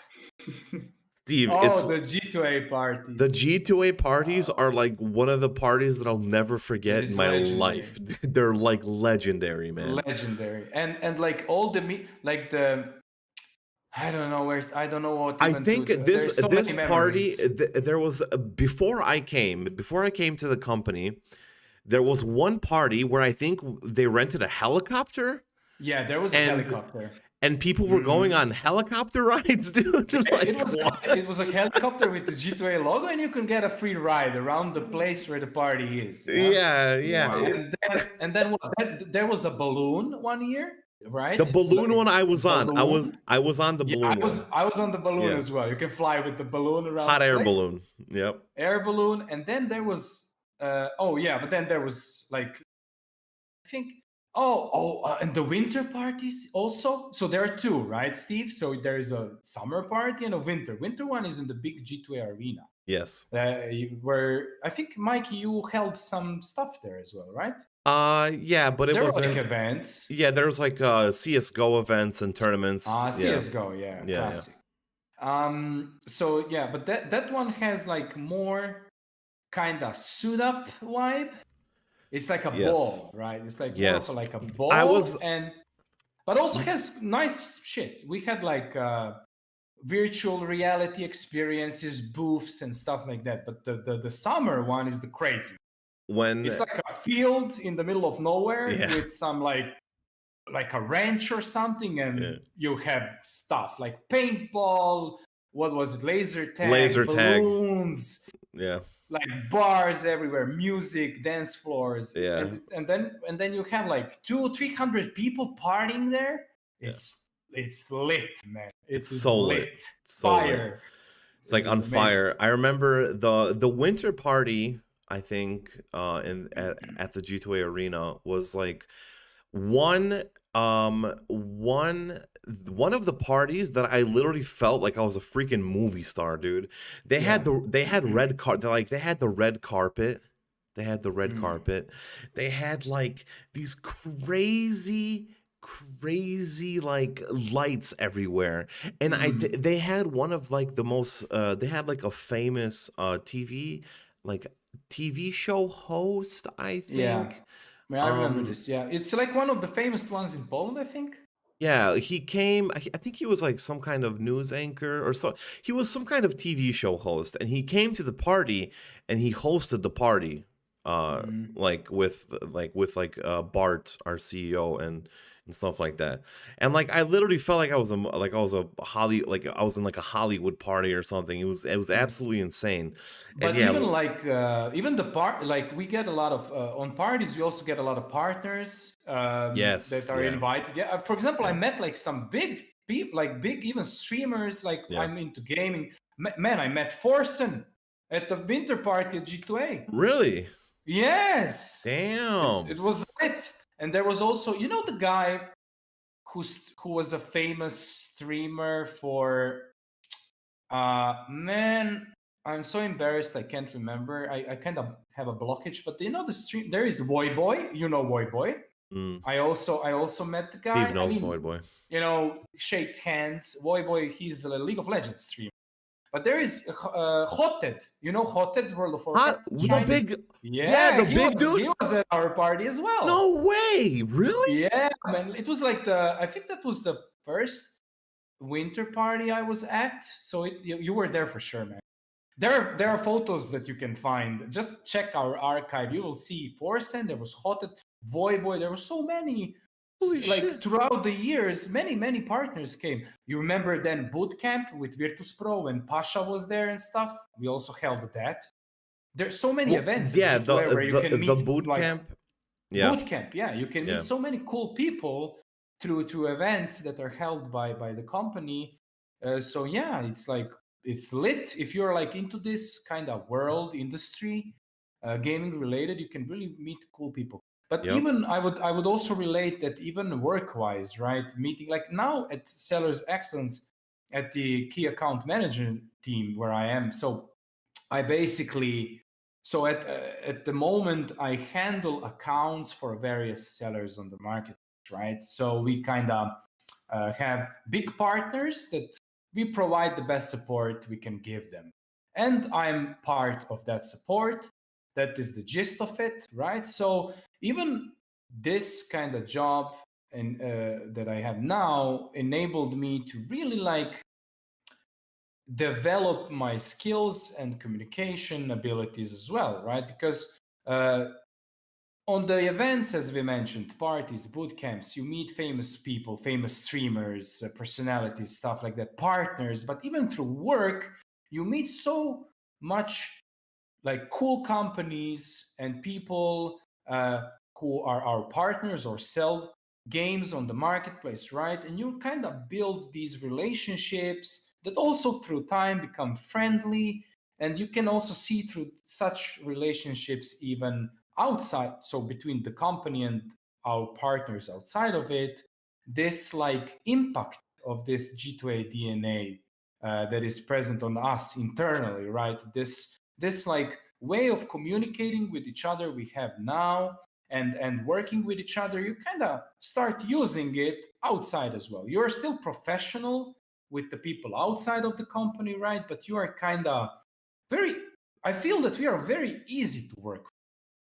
Steve, Oh, the G2A parties. the G2A parties are like one of the parties that I'll never forget is in my legendary. life. They're like legendary, man. Legendary, and like all the like the. I don't know what I even think to. There's so this many party memories. there was before I came to the company, there was one party where I think they rented a helicopter. Yeah, there was a and helicopter. and people were going on helicopter rides, dude. Like, what? It was a helicopter with the G2A logo, and you can get a free ride around the place where the party is. Yeah. Wow. And then what? There was a balloon one year, right? The balloon one I was on. Balloon. I was on the balloon one. I was on the balloon Yeah. as well. You can fly with the balloon around. Hot the air place. balloon. Yep. Air balloon, and then there was. But then there was like, I think. And the winter parties also. So there are two, right, Steve? So there is a summer party and a winter. Winter one is in the big G2A arena. Yes. Where I think, Mike, you held some stuff there as well, right? Yeah, but it there wasn't were like events. Yeah, there was like CS:GO events and tournaments. CS:GO, yeah, classic. So yeah, but that one has like more kind of suit up vibe. It's like a ball, right? It's like more of like a ball, but also has nice shit. We had like virtual reality experiences, booths, and stuff like that. But the summer one is the crazy. It's like a field in the middle of nowhere with some like a ranch or something, and you have stuff like paintball. What was it? Laser tag, balloons. Yeah. Like bars everywhere, music, dance floors. Yeah. And then you have like 200-300 people partying there. It's lit, man. It's so lit. So fire. Lit. It's like on amazing. Fire. I remember the winter party, I think, at the G2A arena was like one of the parties that I literally felt like I was a freaking movie star, dude. They had red carpet. They had the red carpet. They had the red carpet. They had like these crazy like lights everywhere, and they had one of like the most they had like a famous TV show host, I think. I remember this. Yeah, it's like one of the famous ones in Poland, I think. Yeah, he came. I think he was like some kind of news anchor or so. He was some kind of TV show host, and he came to the party and he hosted the party, like with Bart, our CEO, and stuff like that. And like I literally felt like I was in like a Hollywood party or something. It was absolutely insane. But even the part, like we get a lot of on parties, we also get a lot of partners that are invited. Yeah, for example, I met like some big people, like big even streamers. Like I'm into gaming. Man, I met Forsen at the winter party at G2A. Really? Yes. Damn. It was lit. And there was also, the guy who was a famous streamer for, man, I'm so embarrassed I can't remember. I kind of have a blockage, but the stream, there is Voy Boy. You know Voy Boy? Mm. I also met the guy. Steve knows Void Boy. Shake hands. Void, he's a League of Legends streamer. But there is Hoted. You know Hoted, World of Hot, Warcraft? the big, the big dude. He was at our party as well. No way, really? Yeah, man. It was like I think that was the first winter party I was at. So you were there for sure, man. There are photos that you can find. Just check our archive. You will see Forsen. There was Hoted, Void. There were so many. Holy shit. Throughout the years, many partners came. You remember then boot camp with Virtus Pro when Pasha was there and stuff. We also held that. There's so many events. Yeah, where you can meet the boot camp. Yeah. Boot camp. Yeah, you can meet so many cool people through events that are held by the company. So yeah, it's like it's lit. If you're like into this kind of world industry, gaming related, you can really meet cool people. But even I would also relate that even work-wise, right? Meeting like now at Sellers Excellence at the key account management team where I am. So I basically at the moment I handle accounts for various sellers on the market, right? So we kind of have big partners that we provide the best support we can give them. And I'm part of that support. That is the gist of it, right? So even this kind of job that I have now enabled me to really like develop my skills and communication abilities as well, right? Because on the events, as we mentioned, parties, boot camps, you meet famous people, famous streamers, personalities, stuff like that, partners. But even through work, you meet so much like cool companies and people who are our partners or sell games on the marketplace, right? And you kind of build these relationships that also through time become friendly. And you can also see through such relationships even outside, so between the company and our partners outside of it, this like impact of this G2A DNA that is present on us internally, right? This like way of communicating with each other we have now and working with each other, you kind of start using it outside as well. You're still professional with the people outside of the company, right? But you are kind of I feel that we are very easy to work with,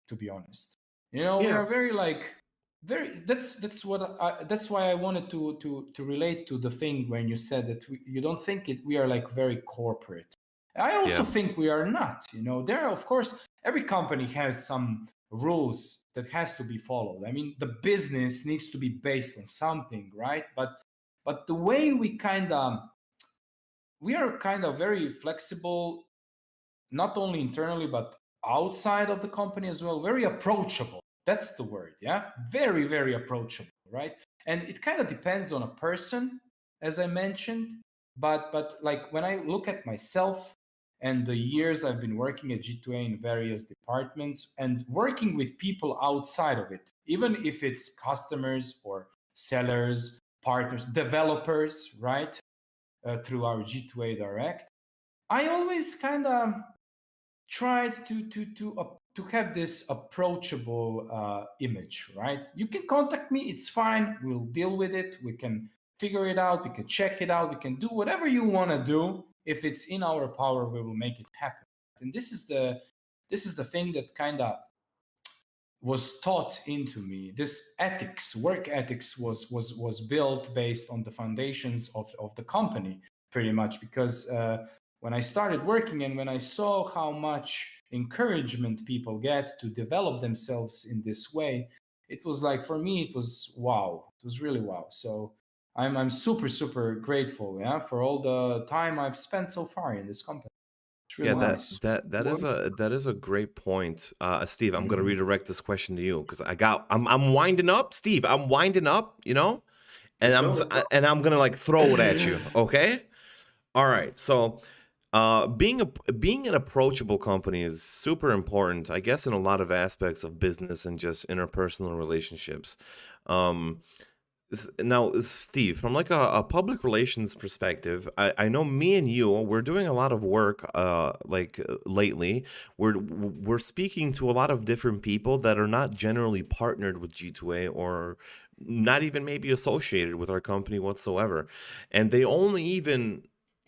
to be honest. We are very that's why I wanted to relate to the thing when you said that you don't think we are like very corporate. I also think we are not. There are, of course, every company has some rules that has to be followed. I mean, the business needs to be based on something, right? But the way we are kind of very flexible, not only internally but outside of the company as well. Very approachable. That's the word. Yeah, very, very approachable, right? And it kind of depends on a person, as I mentioned. But like when I look at myself and the years I've been working at G2A in various departments and working with people outside of it, even if it's customers or sellers, partners, developers, right? Through our G2A Direct, I always kind of tried to have this approachable image, right? You can contact me, it's fine. We'll deal with it. We can figure it out. We can check it out. We can do whatever you want to do. If it's in our power, we will make it happen. And this is the thing that kind of was taught into me. This work ethics was built based on the foundations of the company, pretty much, because when I started working and when I saw how much encouragement people get to develop themselves in this way, it was like, for me, it was wow. It was really wow. So I'm super, super grateful, for all the time I've spent so far in this company. It's really nice. That is a great point, Steve. I'm gonna redirect this question to you because I'm winding up, Steve. I'm winding up, and I'm gonna like throw it at you. Okay, all right. So, being an approachable company is super important, I guess, in a lot of aspects of business and just interpersonal relationships. Now, Steve, from like a public relations perspective, I know me and you, we're doing a lot of work lately. We're speaking to a lot of different people that are not generally partnered with G2A or not even maybe associated with our company whatsoever. And they only even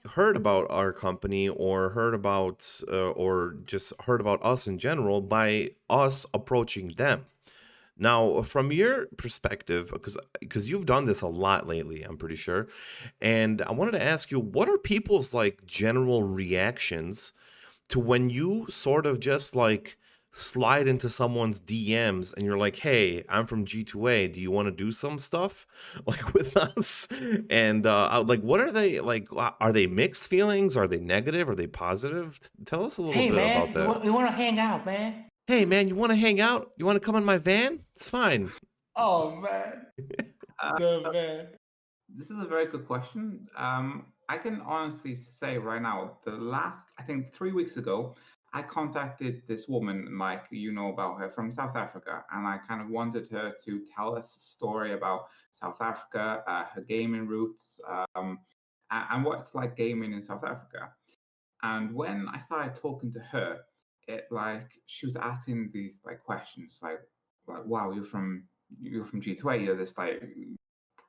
heard about our company or heard about or just heard about us in general by us approaching them. Now, from your perspective, because you've done this a lot lately, I'm pretty sure, and I wanted to ask you, what are people's like general reactions to when you sort of just like slide into someone's DMs and you're like, "Hey, I'm from G2A. Do you want to do some stuff like with us?" And like, what are they like? Are they mixed feelings? Are they negative? Are they positive? Tell us a little Hey bit about man, that. you want to hang out, man? Hey, man, you want to hang out? You want to come in my van? It's fine. Oh man, Uh, the man. this is a very good question. I can honestly say right now, I think 3 weeks ago, I contacted this woman, Mike, you know about her, from South Africa, and I kind of wanted her to tell us a story about South Africa, her gaming roots, and what it's like gaming in South Africa. And when I started talking to her, it like she was asking these like questions like wow, you're from G2A, you're this like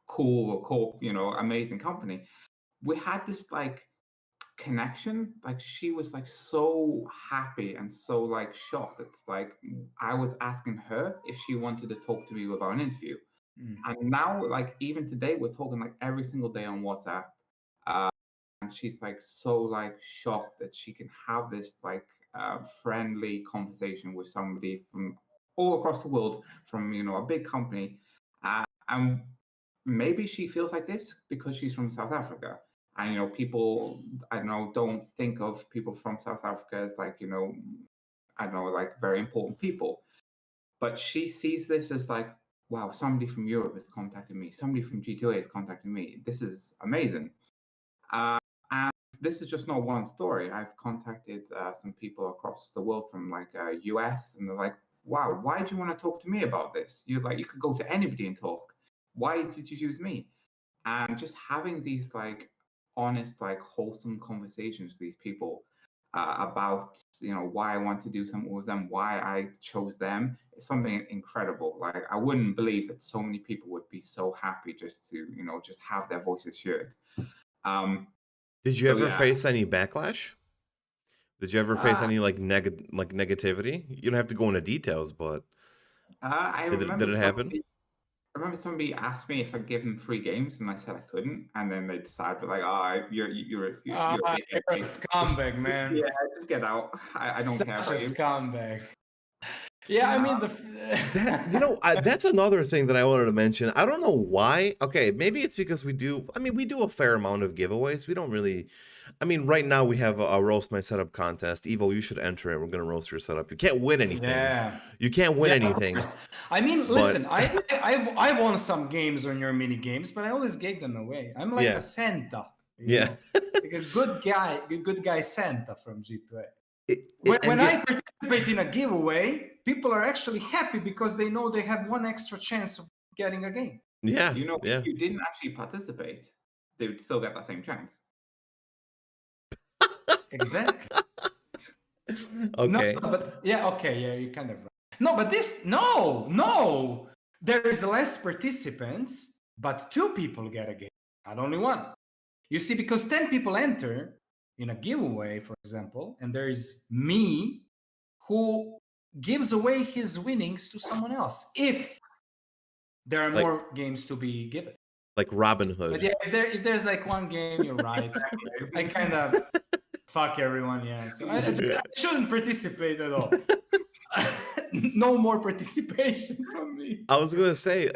cool, amazing company. We had this like connection. Like she was like so happy and so like shocked. It's like I was asking her if she wanted to talk to me about an interview. And now, like even today, we're talking like every single day on WhatsApp. And she's like so like shocked that she can have this like friendly conversation with somebody from all across the world, from a big company, and maybe she feels like this because she's from South Africa. And people, I don't know, don't think of people from South Africa as like I don't know, like very important people. But she sees this as like, wow, somebody from Europe is contacting me, somebody from G2A is contacting me, this is amazing. And this is just not one story. I've contacted some people across the world from like US, and they're like, "Wow, why do you want to talk to me about this? You could go to anybody and talk. Why did you choose me?" And just having these like honest, like wholesome conversations with these people about why I want to do something with them, why I chose them, is something incredible. Like I wouldn't believe that so many people would be so happy just to just have their voices heard. Um, Did you so ever yeah, face any backlash? Did you ever face uh, any like negativity? You don't have to go into details, but I did it happen? remember somebody asked me if I give them free games, and I said I couldn't, and then they decided like, "Oh, you're a big You're a enemy." scumbag, man. Yeah, just get out. I don't care Such a about you. scumbag. Yeah, I mean That's another thing that I wanted to mention. I don't know why. Okay, maybe it's because we do. I mean, we do a fair amount of giveaways. We don't really. I mean, right now we have a roast my setup contest. Evo, you should enter it. We're gonna roast your setup. You can't win anything. Yeah. You can't win Yeah, of anything. course. I mean, But listen, I won some games on your mini games, but I always gave them away. I'm like yeah, a Santa, yeah. like a good guy Santa from G2A. And When yeah, I participate in a giveaway, people are actually happy because they know they have one extra chance of getting a game. yeah, If yeah. you didn't actually participate, they would still get that same chance. Exactly. Okay. No, but yeah, okay, yeah, you're kind of right. No, but no. There is less participants, but 2 people get a game, not only 1. You see, because 10 people enter in a giveaway, for example, and there is me who gives away his winnings to someone else if there are Like more games to be given. like Robin But Hood. yeah, if there's like 1 game, you're right. I kind of fuck everyone, yeah. So I shouldn't participate at all. No more participation from me. I was gonna say,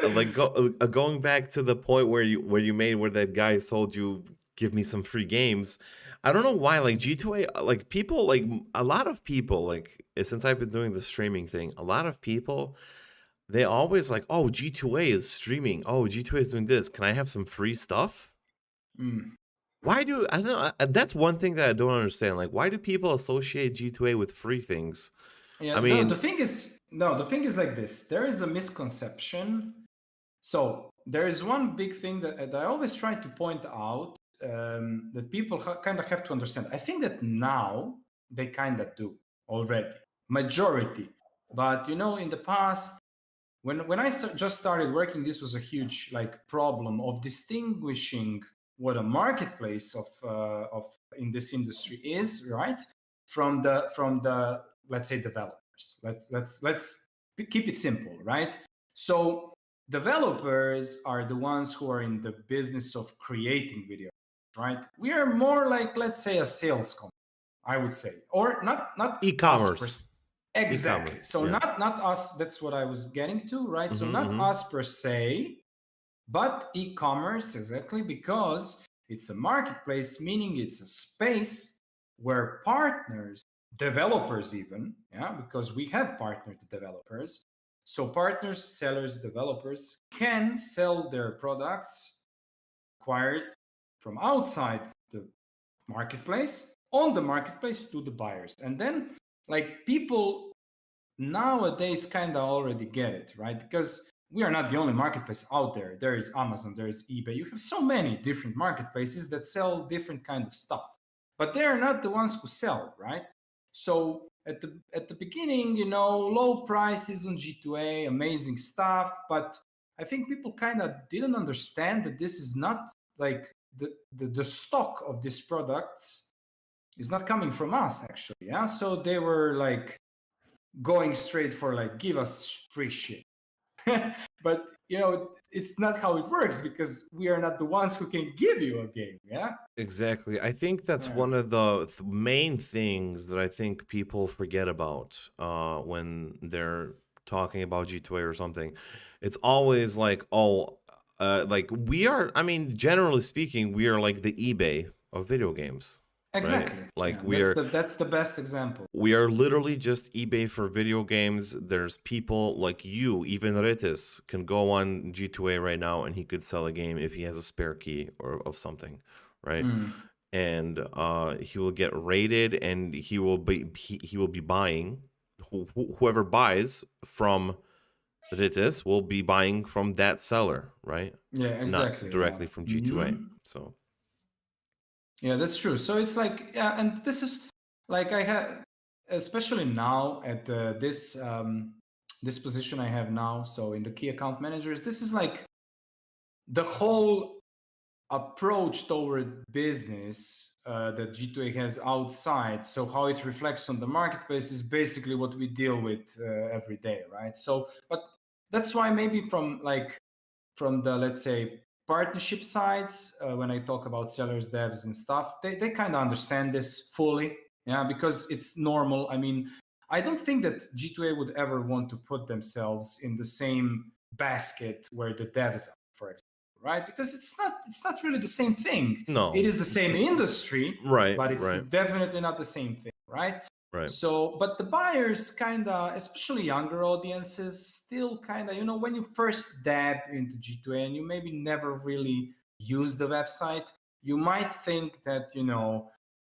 going back to the point where you made where that guy told you, give me some free games. I don't know why, like G2A, like people, like a lot of people, like since I've been doing the streaming thing, a lot of people, they always like, oh, G2A is streaming. Oh, G2A is doing this. Can I have some free stuff? Why do I don't know? That's one thing that I don't understand. Like, why do people associate G2A with free things? Yeah, I mean, the thing is like this. There is a misconception. So there is one big thing that I always try to point out, that people kind of have to understand. I think that now they kind of do already, majority. But in the past, when I just started working, this was a huge problem of distinguishing what a marketplace of in this industry is, right, from the let's say developers. Let's keep it simple, right? So developers are the ones who are in the business of creating video, right? We are more like, let's say, a sales company, I would say, or not E-commerce. Exactly. E-commerce, So yeah. not us. That's what I was getting to, right? So not us per se, but e-commerce, exactly, because it's a marketplace, meaning it's a space where partners, developers even, because we have partnered developers. So partners, sellers, developers can sell their products acquired from outside the marketplace on the marketplace to the buyers. And then people nowadays kind of already get it, right? Because we are not the only marketplace out there. There is Amazon, there is eBay. You have so many different marketplaces that sell different kind of stuff, but they are not the ones who sell, right? So at the beginning, low prices on G2A, amazing stuff, but I think people kind of didn't understand that this is not like the stock of these products is not coming from us, actually. Yeah, so they were going straight for give us free shit. But it's not how it works, because we are not the ones who can give you a game. Yeah, Exactly. I think that's one of the main things that I think people forget about when they're talking about G2A or something. It's always like, oh, we are, I mean, generally speaking, we are like the eBay of video games. exactly. Right? Like that's the best example. We are literally just eBay for video games. There's people like you, even Ritis, can go on G2A right now and he could sell a game if he has a spare key or of something, right? And he will get rated, and he will be buying. Whoever buys from Ritis will be buying from that seller, right? Yeah, exactly. Not directly from G2A. So. Yeah, that's true. So it's and this is I have, especially now at this this position I have now. So in the key account managers, this is the whole approach toward business that G2A has outside. So how it reflects on the marketplace is basically what we deal with every day, right? So, but that's why maybe from the, let's say, partnership sides, when I talk about sellers, devs and stuff, they kind of understand this fully, because it's normal. I mean, I don't think that G2A would ever want to put themselves in the same basket where the devs are, for example, right? Because it's not really the same thing. No, it is the same industry, right? But it's right. definitely not the same thing, right? Right. So, but the buyers kind of, especially younger audiences, still kind of, when you first dab into G2A and you maybe never really use the website, you might think that,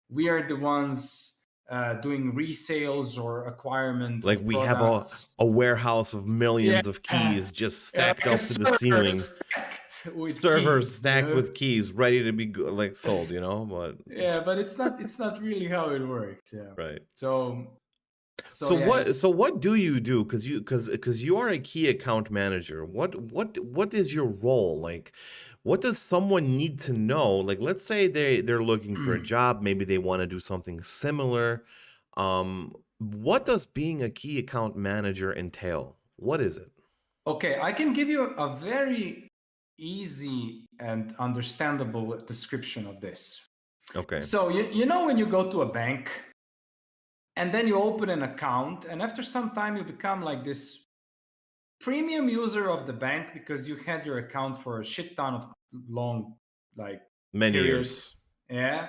we are the ones doing resales or acquirement. Like we products. have a warehouse of millions of keys just stacked up to the ceiling. Servers stacked with keys, ready to be sold, but yeah, but it's not really how it works. Yeah, right. So what do you do? Because you are a key account manager. What is your role? Like, what does someone need to know? Like, let's say they're looking for a job. Maybe they want to do something similar. What does being a key account manager entail? What is it? Okay, I can give you a very easy and understandable description of this. Okay. So you know when you go to a bank and then you open an account, and after some time you become like this premium user of the bank because you had your account for a shit ton of long many period. Years. Yeah.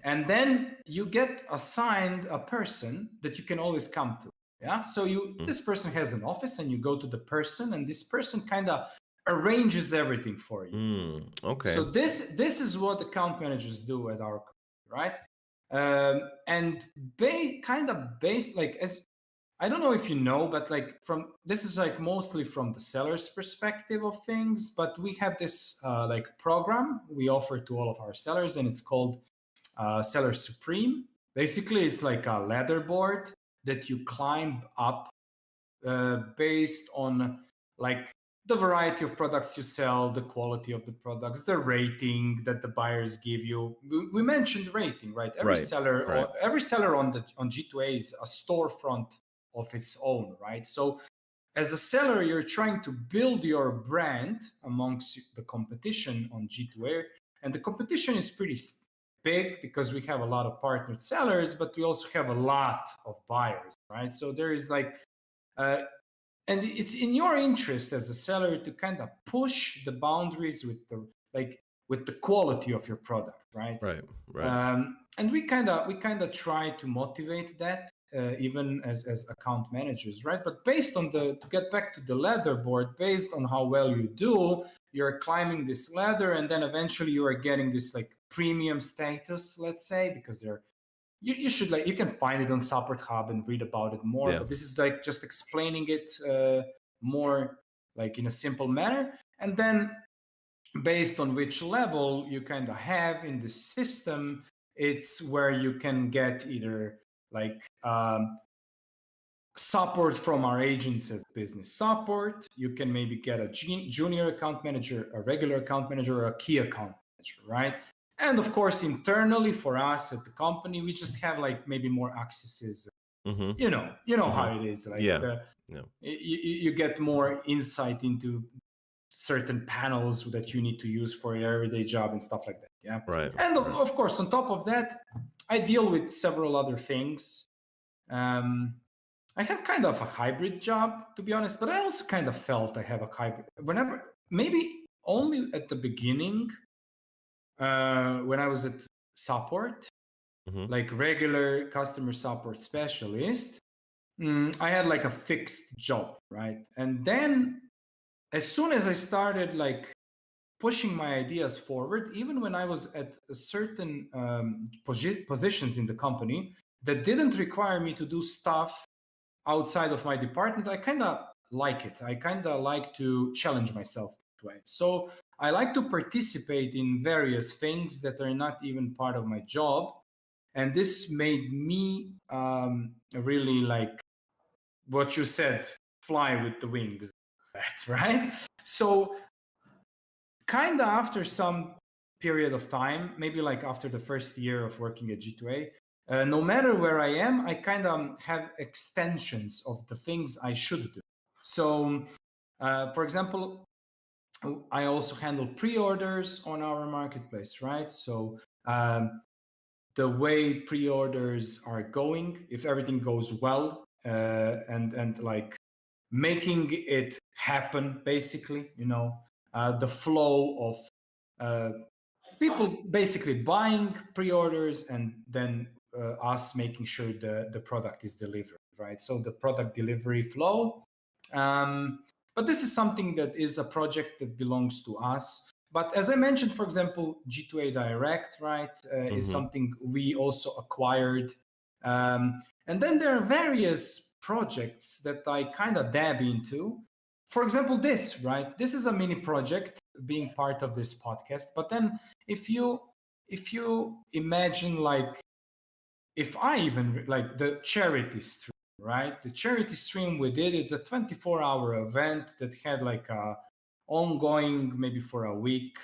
And then you get assigned a person that you can always come to. Yeah. So this person has an office, and you go to the person, and this person kind of arranges everything for you. Okay. So this is what account managers do at our company, right? And based I don't know if you know, but like this is like mostly from the seller's perspective of things, but we have this like program we offer to all of our sellers, and it's called Seller Supreme. Basically, it's like a leaderboard that you climb up based on like the variety of products you sell, the quality of the products, the rating that the buyers give you. We mentioned rating, right? Every seller on G2A is a storefront of its own, right? So as a seller, you're trying to build your brand amongst the competition on G2A, and the competition is pretty big because we have a lot of partnered sellers, but we also have a lot of buyers, right? So there is like and it's in your interest as a seller to kind of push the boundaries with the quality of your product, right? And we kind of try to motivate that even as account managers, right? But based on to get back to the leaderboard, based on how well you do, you're climbing this ladder, and then eventually you are getting this like premium status, let's say, because you should you can find it on Support Hub and read about it more. But this is like just explaining it more like in a simple manner, and then based on which level you kind of have in the system, it's where you can get either like support from our agents at business support. You can maybe get a junior account manager, a regular account manager, or a key account manager, right? And of course, internally for us at the company, we just have like maybe more accesses. You know how it is. Like you get more insight into certain panels that you need to use for your everyday job and stuff like that. Yeah. Right. And of course, on top of that, I deal with several other things. I have kind of a hybrid job, to be honest, but I also kind of felt I have a hybrid. Whenever, maybe only at the beginning, when I was at support, like regular customer support specialist, I had like a fixed job, right? And then as soon as I started like pushing my ideas forward, even when I was at a certain positions in the company that didn't require me to do stuff outside of my department, I kind of like it. I kind of like to challenge myself that way. So I like to participate in various things that are not even part of my job. And this made me really like what you said, fly with the wings, right? So kind of after some period of time, maybe like after the first year of working at G2A, no matter where I am, I kind of have extensions of the things I should do. So, for example, I also handle pre-orders on our marketplace, right? So the way pre-orders are going, if everything goes well, and like making it happen, basically, the flow of people basically buying pre-orders and then us making sure the product is delivered, right? So the product delivery flow. But this is something that is a project that belongs to us. But as I mentioned, for example, G2A Direct, right, is something we also acquired. And then there are various projects that I kind of dab into. For example, this, right? This is a mini project being part of this podcast. But then if you imagine like, if I even like the charity stream, right? The charity stream we did, it's a 24-hour event that had like a ongoing, maybe for a week,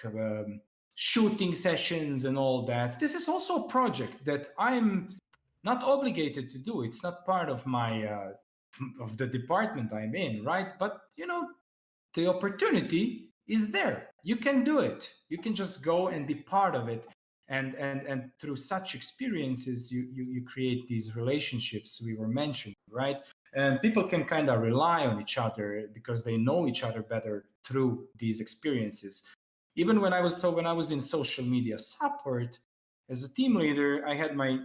shooting sessions and all that. This is also a project that I'm not obligated to do. It's not part of my of the department I'm in, right? But the opportunity is there. You can do it. You can just go and be part of it. And through such experiences, you create these relationships we were mentioning, right? And people can kind of rely on each other because they know each other better through these experiences. Even when I was in social media support as a team leader, I had my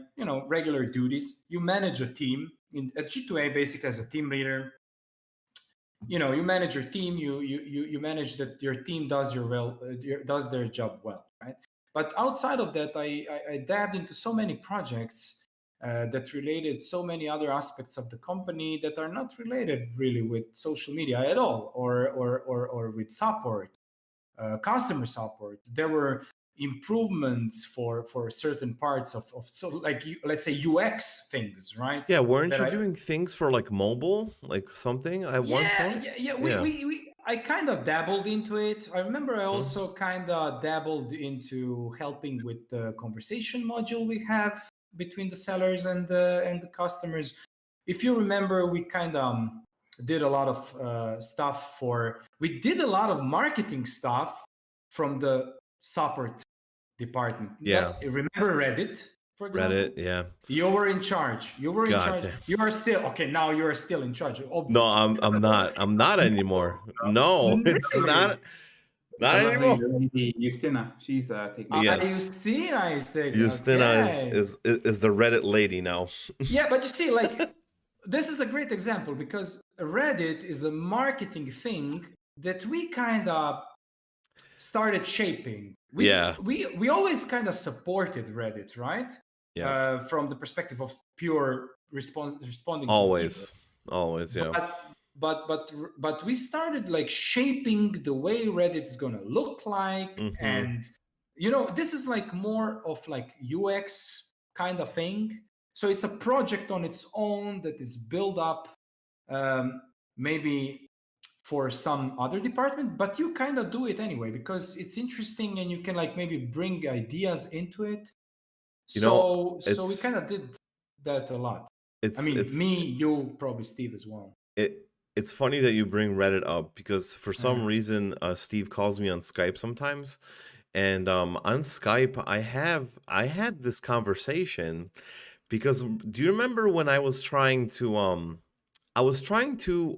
regular duties. You manage a team at G2A, basically as a team leader. You manage your team. You manage that your team does does their job well, right? But outside of that, I dabbed into so many projects that related so many other aspects of the company that are not related really with social media at all, or with support, customer support. There were improvements for certain parts of so like let's say UX things, right? Yeah, weren't That you doing things for like mobile, like something at one point? yeah. Yeah. I kind of dabbled into it. I remember I Mhm. also kind of dabbled into helping with the conversation module we have between the sellers and the customers. If you remember, we kind of did a lot of stuff for. We did a lot of marketing stuff from the support department. Yeah. Remember Reddit, for example? Reddit, yeah. You were in charge. You were in God charge. damn. You are still okay. Now you are still in charge, No, obviously. I'm not. I'm not anymore. No, it's Really? not The lovely anymore. lady Justina, she's taking over. Yes. Justina is taking. Justina Okay. is the Reddit lady now. Yeah, but you see, like, this is a great example because Reddit is a marketing thing that we kind of started shaping. Yeah. We always kind of supported Reddit, right? Yeah. From the perspective of pure responding to the people. Always, yeah. But we started like shaping the way Reddit is gonna look like, Mm-hmm. and this is like more of like UX kind of thing. So it's a project on its own that is built up, maybe for some other department, but you kind of do it anyway because it's interesting and you can like maybe bring ideas into it. So we kind of did that a lot. I mean, me, you, probably Steve as well. It's funny that you bring Reddit up because for some reason Steve calls me on Skype sometimes, and on Skype I had this conversation because do you remember when I was trying to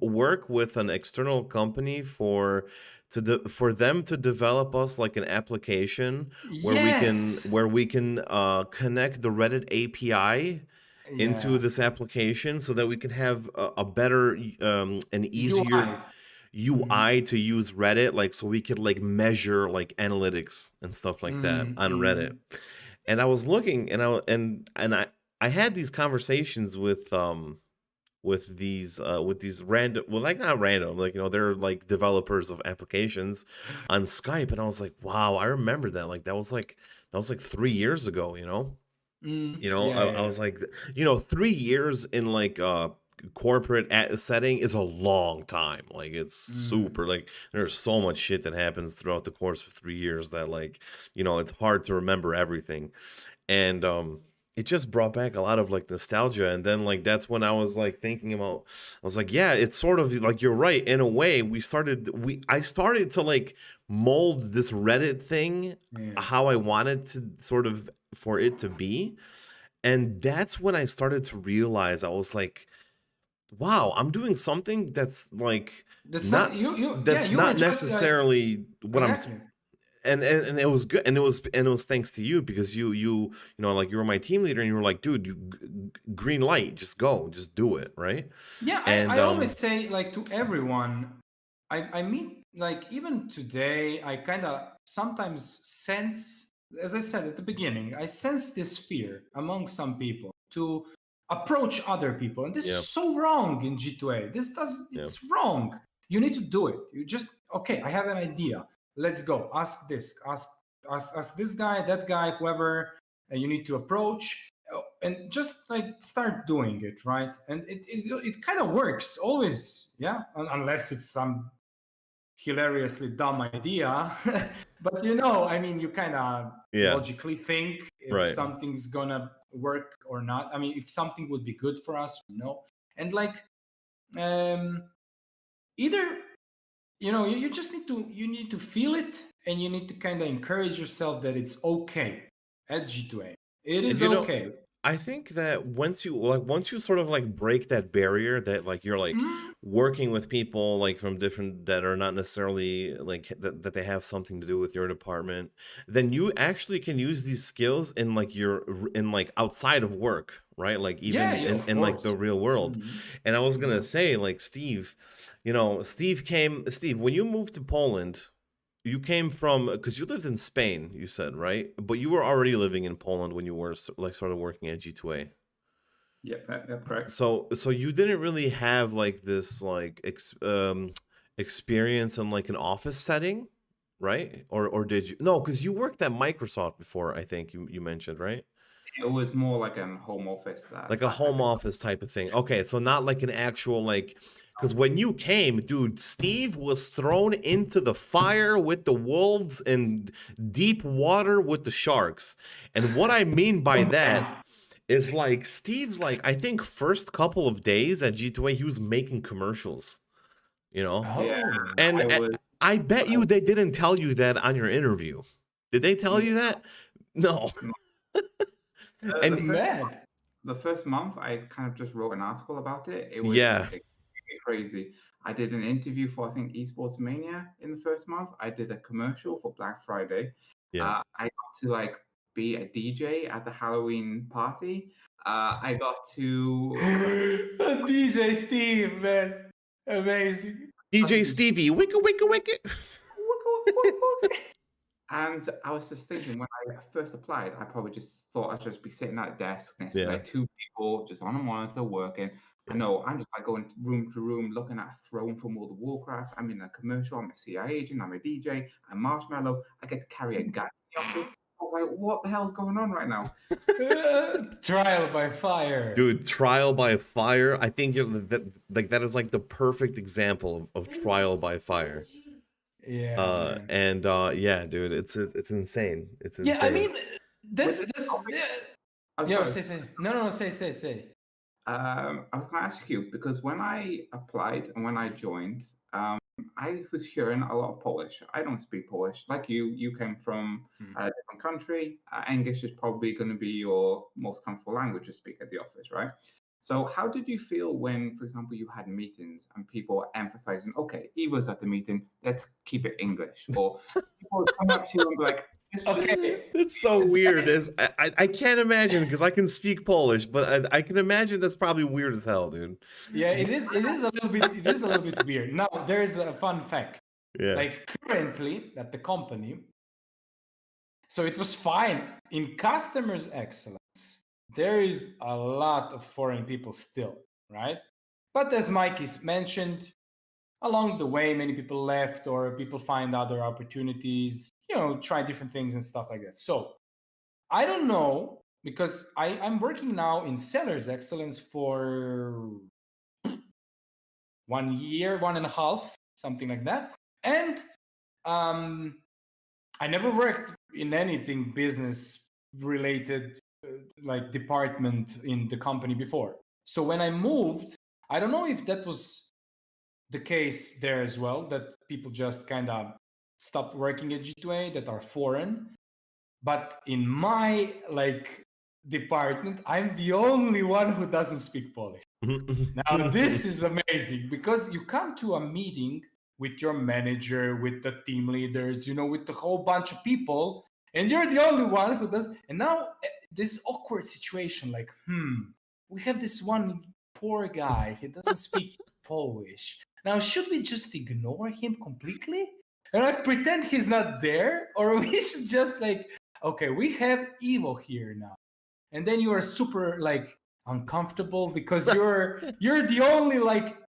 work with an external company for them to develop us like an application where we can connect the Reddit API into this application so that we can have a better and easier UI to use Reddit, like so we could like measure like analytics and stuff like that on Reddit. And I was looking and I had these conversations with these random, well, like not random, like they're like developers of applications on Skype, and I was like, wow, I remember that, like that was like 3 years ago, I was like, 3 years in like corporate setting is a long time. Like it's super, like there's so much shit that happens throughout the course of 3 years that like it's hard to remember everything. And it just brought back a lot of like nostalgia. And then like that's when I was like thinking about, I was like, yeah, it's sort of like you're right in a way. I started to like mold this Reddit thing how I wanted to sort of for it to be. And that's when I started to realize, I was like, wow, I'm doing something that's like that's not necessarily what exactly. and it was good, and it was thanks to you, because you like you were my team leader, and you were like, dude, green light, just go, just do it, right? Yeah, and I always say, like, to everyone I meet, like, even today, I kind of sometimes sense, as I said at the beginning, I sense this fear among some people to approach other people, and this is so wrong in G2A. It's wrong. You need to do it. You just, okay, I have an idea, let's go, ask this guy, that guy, whoever you need to approach, and just like start doing it, right? And it kind of works always, unless it's some hilariously dumb idea. But I mean, you kind of logically think if something's gonna work or not. I mean, if something would be good for us, and like either you just need to feel it, and you need to kind of encourage yourself that it's okay at G2A. It is okay. I think that once you sort of like break that barrier, that like you're like working with people like from different, that are not necessarily like that they have something to do with your department, then you actually can use these skills in like outside of work, right? Like even in like the real world. And I was gonna say, like, Steve, Steve, when you moved to Poland, you came from, because you lived in Spain, you said, right? But you were already living in Poland when you were like started working at G2A. Yep, correct. So you didn't really have like this like experience in like an office setting, right? Or did you? No, because you worked at Microsoft before, I think you mentioned, right? It was more like a home office Like that a type home of office type of thing. Okay, so not like an actual like, because when you came, dude, Steve was thrown into the fire with the wolves and deep water with the sharks. And what I mean by that is like Steve's like, I think first couple of days at G2A, he was making commercials, you know? Oh, Yeah, And I was. I bet you they didn't tell you that on your interview. Did they tell you that? No. No. And mad. The first month, I kind of just wrote an article about it. It was yeah, crazy. I did an interview for, I think, Esports Mania in the first month. I did a commercial for Black Friday. yeah. I got to like be a DJ at the Halloween party. I got to DJ Steve, man, amazing. DJ Stevie, wicka wicka wicka. And I was just thinking when I first applied, I probably just thought I'd just be sitting at a desk next Yeah. to like two people just on a monitor working. I know I'm just like going room to room looking at a throne from World of Warcraft. I'm in a commercial, I'm a CIA agent, I'm a DJ, I'm Marshmallow. I get to carry a gun in the office. I was like, what the hell's going on right now? Trial by fire. Dude, trial by fire. I think that is like the perfect example of trial by fire. Yeah. And yeah, dude, it's insane. It's insane. Yeah, I mean, that's I'm yeah. sorry. Say. No. Say. I was going to ask you because when I applied and when I joined, I was hearing a lot of Polish. I don't speak Polish. Like you came from a different country. English is probably going to be your most comfortable language to speak at the office, right? So, how did you feel when, for example, you had meetings and people were emphasizing, okay, Eva's at the meeting, let's keep it English? Or people would come up to you and be like, Okay. It's so weird. I can't imagine because I can speak Polish, but I can imagine that's probably weird as hell, dude. Yeah, it is a little bit. It is a little bit weird. Now there is a fun fact. Yeah. Like currently at the company, so it was fine in customers excellence. There is a lot of foreign people still, right? But as Mike is mentioned, along the way, many people left or people find other opportunities, try different things and stuff like that. So I don't know because I'm working now in sellers excellence for 1 year, 1.5, something like that. And I never worked in anything business related, like department in the company before. So when I moved, I don't know if that was the case there as well, that people just kind of stopped working at G2A that are foreign. But in my department, I'm the only one who doesn't speak Polish. Now this is amazing because you come to a meeting with your manager, with the team leaders, with the whole bunch of people, and you're the only one who does. And now this awkward situation, like, we have this one poor guy, he doesn't speak Polish. Now, should we just ignore him completely and pretend he's not there, or we should just okay, we have Evo here now, and then you are super uncomfortable because you're the only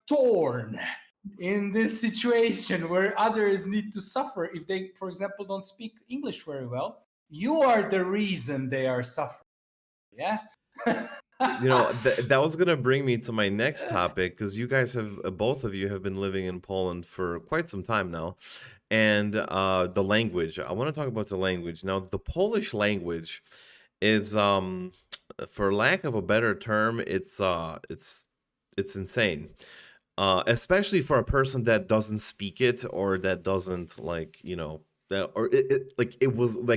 thorn in this situation where others need to suffer if they, for example, don't speak English very well. You are the reason they are suffering. Yeah. That was gonna bring me to my next topic because you guys have both of you have been living in Poland for quite some time now, and the language. I want to talk about the language now. The Polish language is, for lack of a better term, it's insane. Especially for a person that doesn't speak it or that doesn't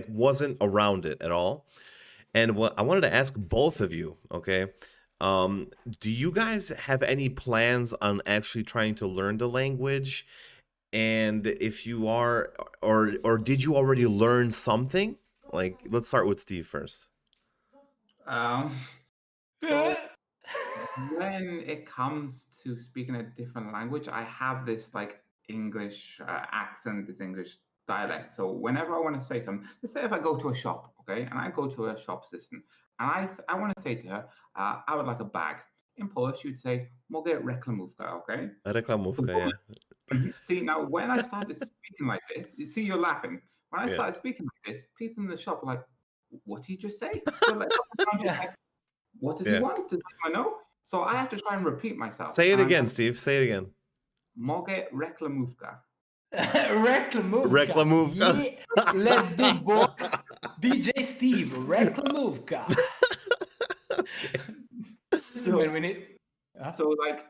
wasn't around it at all. And what I wanted to ask both of you, okay? Do you guys have any plans on actually trying to learn the language? And if you are, or did you already learn something? Like, let's start with Steve first. So when it comes to speaking a different language, I have this English accent, this English dialect. So whenever I want to say something, let's say if I go to a shop, okay, and I go to a shop assistant, And I want to say to her, I would like a bag. In Polish, you'd say, mogę reklamówkę, okay? Reklamówka, yeah. See, now when I started speaking like this, you see, you're laughing. When I Yeah. started speaking like this, people in the shop are like, what did you just say? So like, I'm just like, what does he Yeah. want? Does I know? So I have to try and repeat myself. Say it And I'm again, like, Steve. Say it again. mogę reklamówkę. Reklamówka. Reklamówka. Yeah, let's do boy. DJ Steve, reklamówka. So, When we need, so like,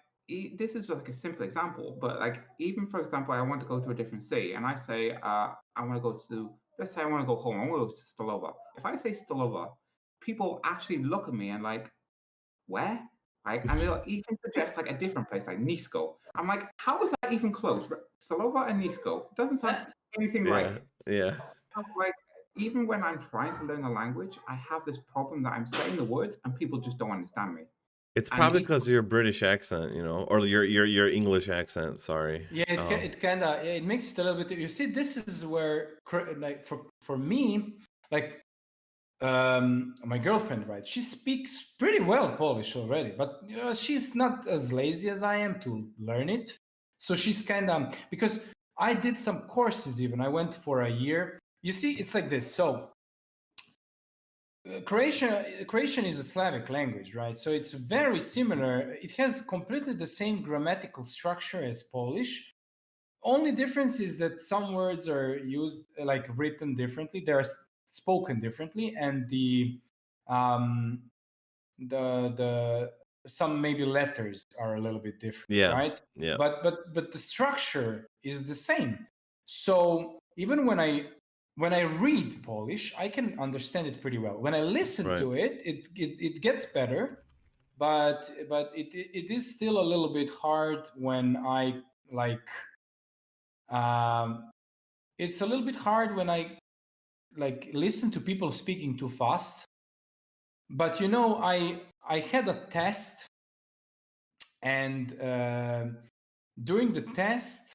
this is like a simple example, but like, even for example, I want to go to a different city and I say, I want to go to, let's say I want to go home, I want to go to Stolova. If I say Stolova, people actually look at me and like, where? Like, and they'll even suggest like a different place, like Nisko. I'm like, how is that even close? Stolova and Nisko doesn't sound anything Yeah. like. Yeah. So, like, even when I'm trying to learn a language, I have this problem that I'm saying the words and people just don't understand me. It's And probably even- because of your British accent, you know, or your English accent. Sorry. yeah, it kind of it makes it a little bit. You see, this is where like for me, like my girlfriend, right? She speaks pretty well Polish already, but she's not as lazy as I am to learn it. So she's kind of, because I did some courses even. I went for a year. You see, it's like this. So Croatian is a Slavic language, right? So it's very similar. It has completely the same grammatical structure as Polish. Only difference is that some words are used, like written differently. They're spoken differently, and the some maybe letters are a little bit different, Yeah. right? Yeah. But the structure is the same. So even when I read Polish, I can understand it pretty well. When I listen Right. to it, it gets better, but it is still a little bit hard when I like. It's a little bit hard when I like listen to people speaking too fast. But you know, I had a test, and during the test,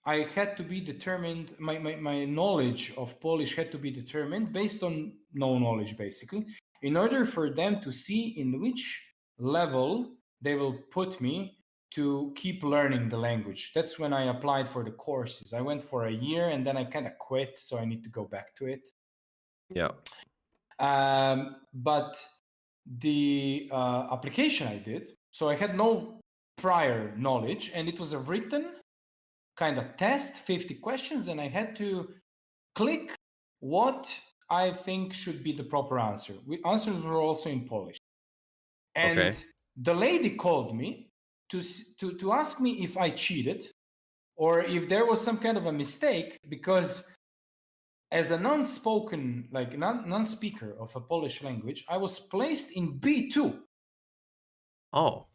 I had to be determined. My knowledge of Polish had to be determined based on no knowledge, basically, in order for them to see in which level they will put me to keep learning the language. That's when I applied for the courses. I went for a year and then I kind of quit, so I need to go back to it. Yeah. But the application I did, so I had no prior knowledge, and it was a written kind of test, 50 questions, and I had to click what I think should be the proper answer. Answers were also in Polish. And Okay. the lady called me to ask me if I cheated or if there was some kind of a mistake, because as a non-spoken, like non-speaker of a Polish language, I was placed in B2 Oh.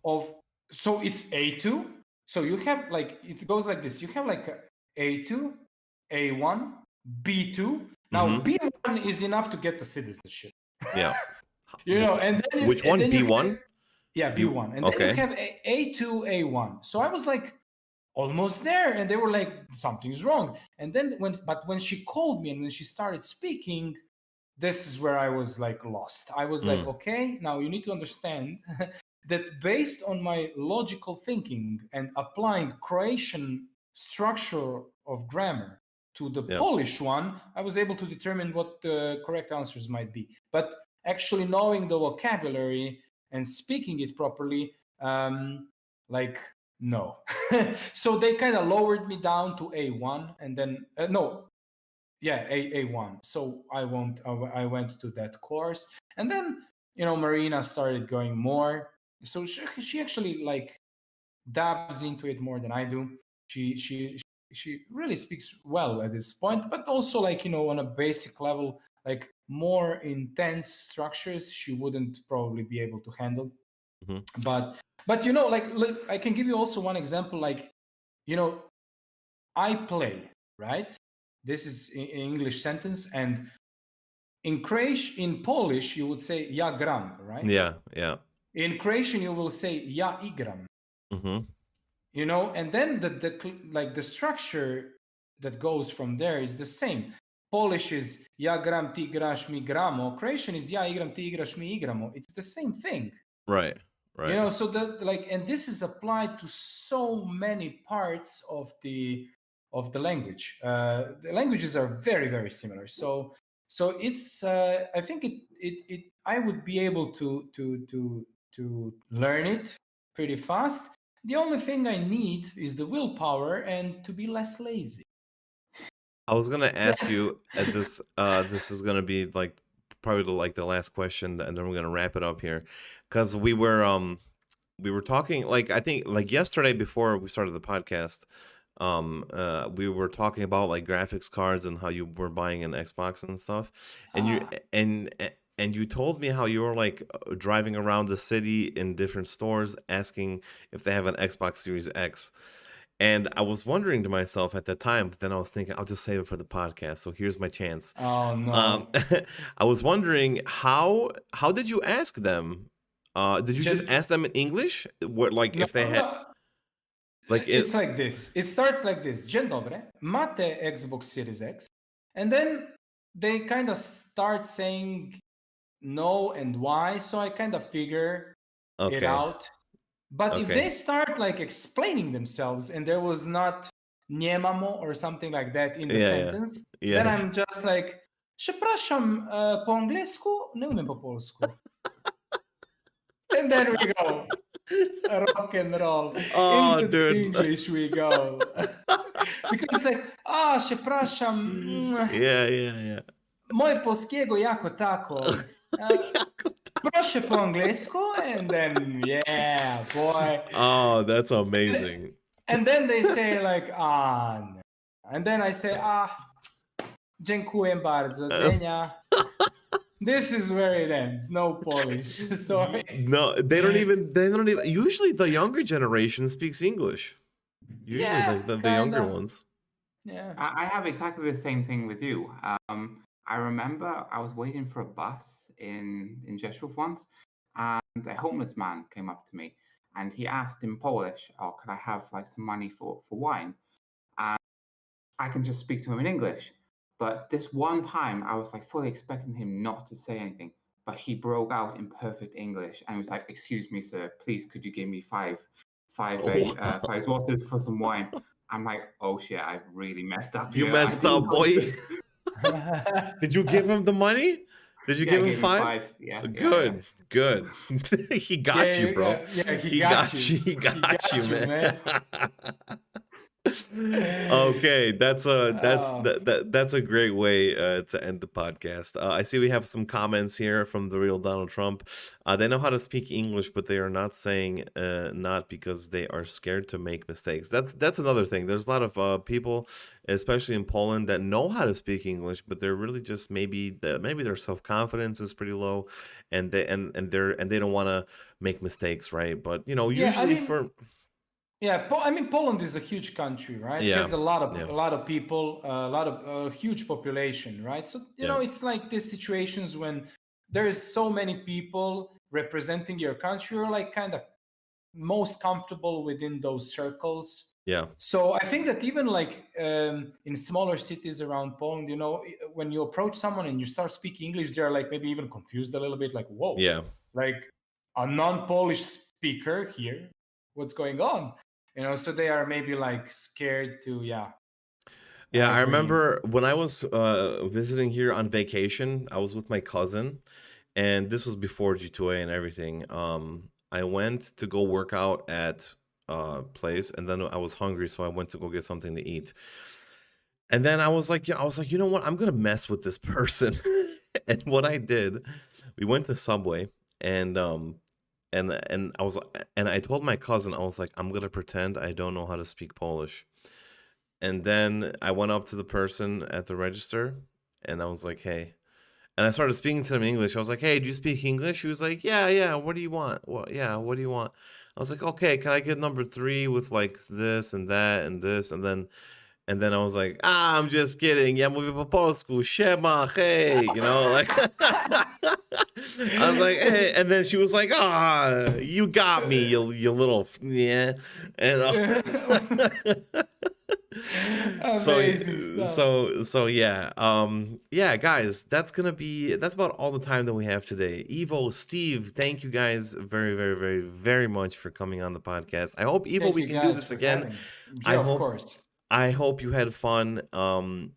so it's A2. So you have like, it goes like this. You have like A2, A1, B2. Now Mhm. B1 is enough to get the citizenship. Yeah. You know, and then Which one? B1? Yeah, B1. And then okay. you have A2, A1. So I was like almost there, and they were like, something's wrong. And then when she called me and when she started speaking, this is where I was like lost. I was like, okay, now you need to understand that based on my logical thinking and applying Croatian structure of grammar to the Polish one, I was able to determine what the correct answers might be. But actually knowing the vocabulary and speaking it properly, like, no. So they kind of lowered me down to A1, and then A1. So I went to that course, and then Marina started going more. So she actually like dabs into it more than I do. She really speaks well at this point, but also like on a basic level, like more intense structures she wouldn't probably be able to handle. Mm-hmm. But like look, I can give you also one example. Like I play, right? This is an English sentence, and in Polish you would say ja gram, right? Yeah. In Croatian you will say ja igram. Mm-hmm. And then the structure that goes from there is the same. Polish is ja gram, ti igraš, mi igramo. Croatian is ja igram, ti igraš, mi igramo. It's the same thing. Right. You know, so that like, and this is applied to so many parts of the language. The languages are very, very similar. So it's I think it I would be able to learn it pretty fast. The only thing I need is the willpower and to be less lazy. I was gonna ask you at this. This is gonna be like probably the last question, and then we're gonna wrap it up here, because we were talking, like, I think like yesterday before we started the podcast. We were talking about like graphics cards and how you were buying an Xbox and stuff, and you told me how you were like driving around the city in different stores asking if they have an Xbox Series X. And I was wondering to myself at the time, but then I was thinking, I'll just save it for the podcast. So here's my chance. Oh no! I was wondering how did you ask them? Did you just ask them in English? What, like, if they had? Like it's like this. It starts like this. Dzień dobry. Mate Xbox Series X, and then they kind of start saying no and why. So I kind of figure it out. But if they start like explaining themselves and there was not niemamo or something like that in the sentence, then I'm just like, przepraszam, po angielsku, nie umiem po polsku. And then we go. Rock and roll. Into the English we go. Because it's like, przepraszam. Yeah. Moje polskiego jako tako. Proszę po angielsku, and then boy. Oh, that's amazing. And then they say like, no. And then I say, dziękuję bardzo, Zenia. This is where it ends. No Polish. Sorry. No, they don't even. Usually, the younger generation speaks English. Usually, the younger ones. Yeah. I have exactly the same thing with you. I remember I was waiting for a bus in Rzeszów once, and a homeless man came up to me, and he asked in Polish, "Oh, could I have like some money for wine?" And I can just speak to him in English. But this one time, I was like fully expecting him not to say anything, but he broke out in perfect English and was like, "Excuse me, sir, please, could you give me five zlotys for some wine?" I'm like, "Oh shit, I've really messed up." You messed up, boy. Did you give him the money? Did you give him five? Yeah. Good. He got you, bro. Yeah, he got you. He got you, man. Okay, that's a great way to end the podcast. I see we have some comments here from the real Donald Trump. They know how to speak English, but they are not saying not because they are scared to make mistakes. That's another thing. There's a lot of people, especially in Poland, that know how to speak English, but they're really just maybe their self-confidence is pretty low, and they don't want to make mistakes, right? But Poland is a huge country, right? Yeah. There's a lot of people, a lot of huge population, right? So you know, it's like these situations when there's so many people representing your country, you're like kind of most comfortable within those circles. Yeah. So I think that even like in smaller cities around Poland, you know, when you approach someone and you start speaking English, they're like maybe even confused a little bit, like, whoa, like a non-Polish speaker here, what's going on? You know, so they are maybe like scared to, I remember when I was visiting here on vacation, I was with my cousin, and this was before G2A and everything. I went to go work out at a place, and then I was hungry, so I went to go get something to eat. And then I was like, you know what? I'm gonna mess with this person. And what I did, we went to Subway, and I told my cousin, I was like, I'm gonna pretend I don't know how to speak Polish. And then I went up to the person at the register, and I was like, hey. And I started speaking to him in English. I was like, hey, do you speak English? He was like, yeah, what do you want? What do you want? I was like, okay, can I get number 3 with like this and that and this? And then I was like, I'm just kidding. Ja mówię po polsku. Siema, hey. You know, like, I was like, hey. And then she was like, you got me, you little, yeah. And Amazing stuff. So yeah, guys, that's about all the time that we have today. Evo, Steve, thank you guys very, very, very, very much for coming on the podcast. I hope, Evo, Thank we you can do guys this for again. having me. I Yeah, of hope course. I hope you had fun.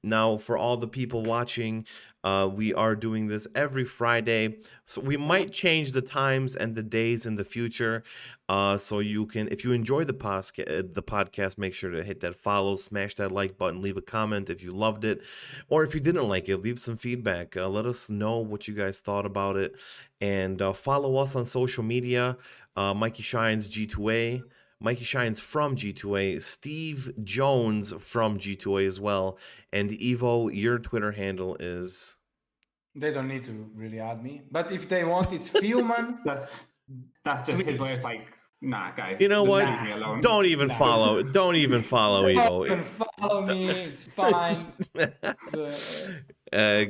Now for all the people watching, we are doing this every Friday, so we might change the times and the days in the future. So you can, if you enjoy the podcast, make sure to hit that follow, smash that like button, leave a comment if you loved it, or if you didn't like it, leave some feedback. Let us know what you guys thought about it, and follow us on social media. Mikey Shines G2A. Mikey Shines from G2A, Steve Jones from G2A as well, and Evo, your Twitter handle is... They don't need to really add me, but if they want, it's Fieldman. That's just his way Tweets. of like, nah, guys. You know just what? Leave me alone. Don't even follow. Don't even follow Evo. You can follow me. It's fine.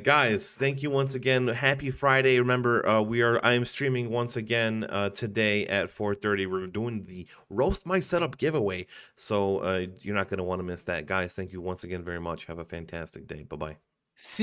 Guys, thank you once again. Happy Friday. Remember, I am streaming once again today at 4:30. We're doing the Roast My Setup giveaway, so you're not going to want to miss that. Guys, thank you once again very much. Have a fantastic day. Bye-bye. See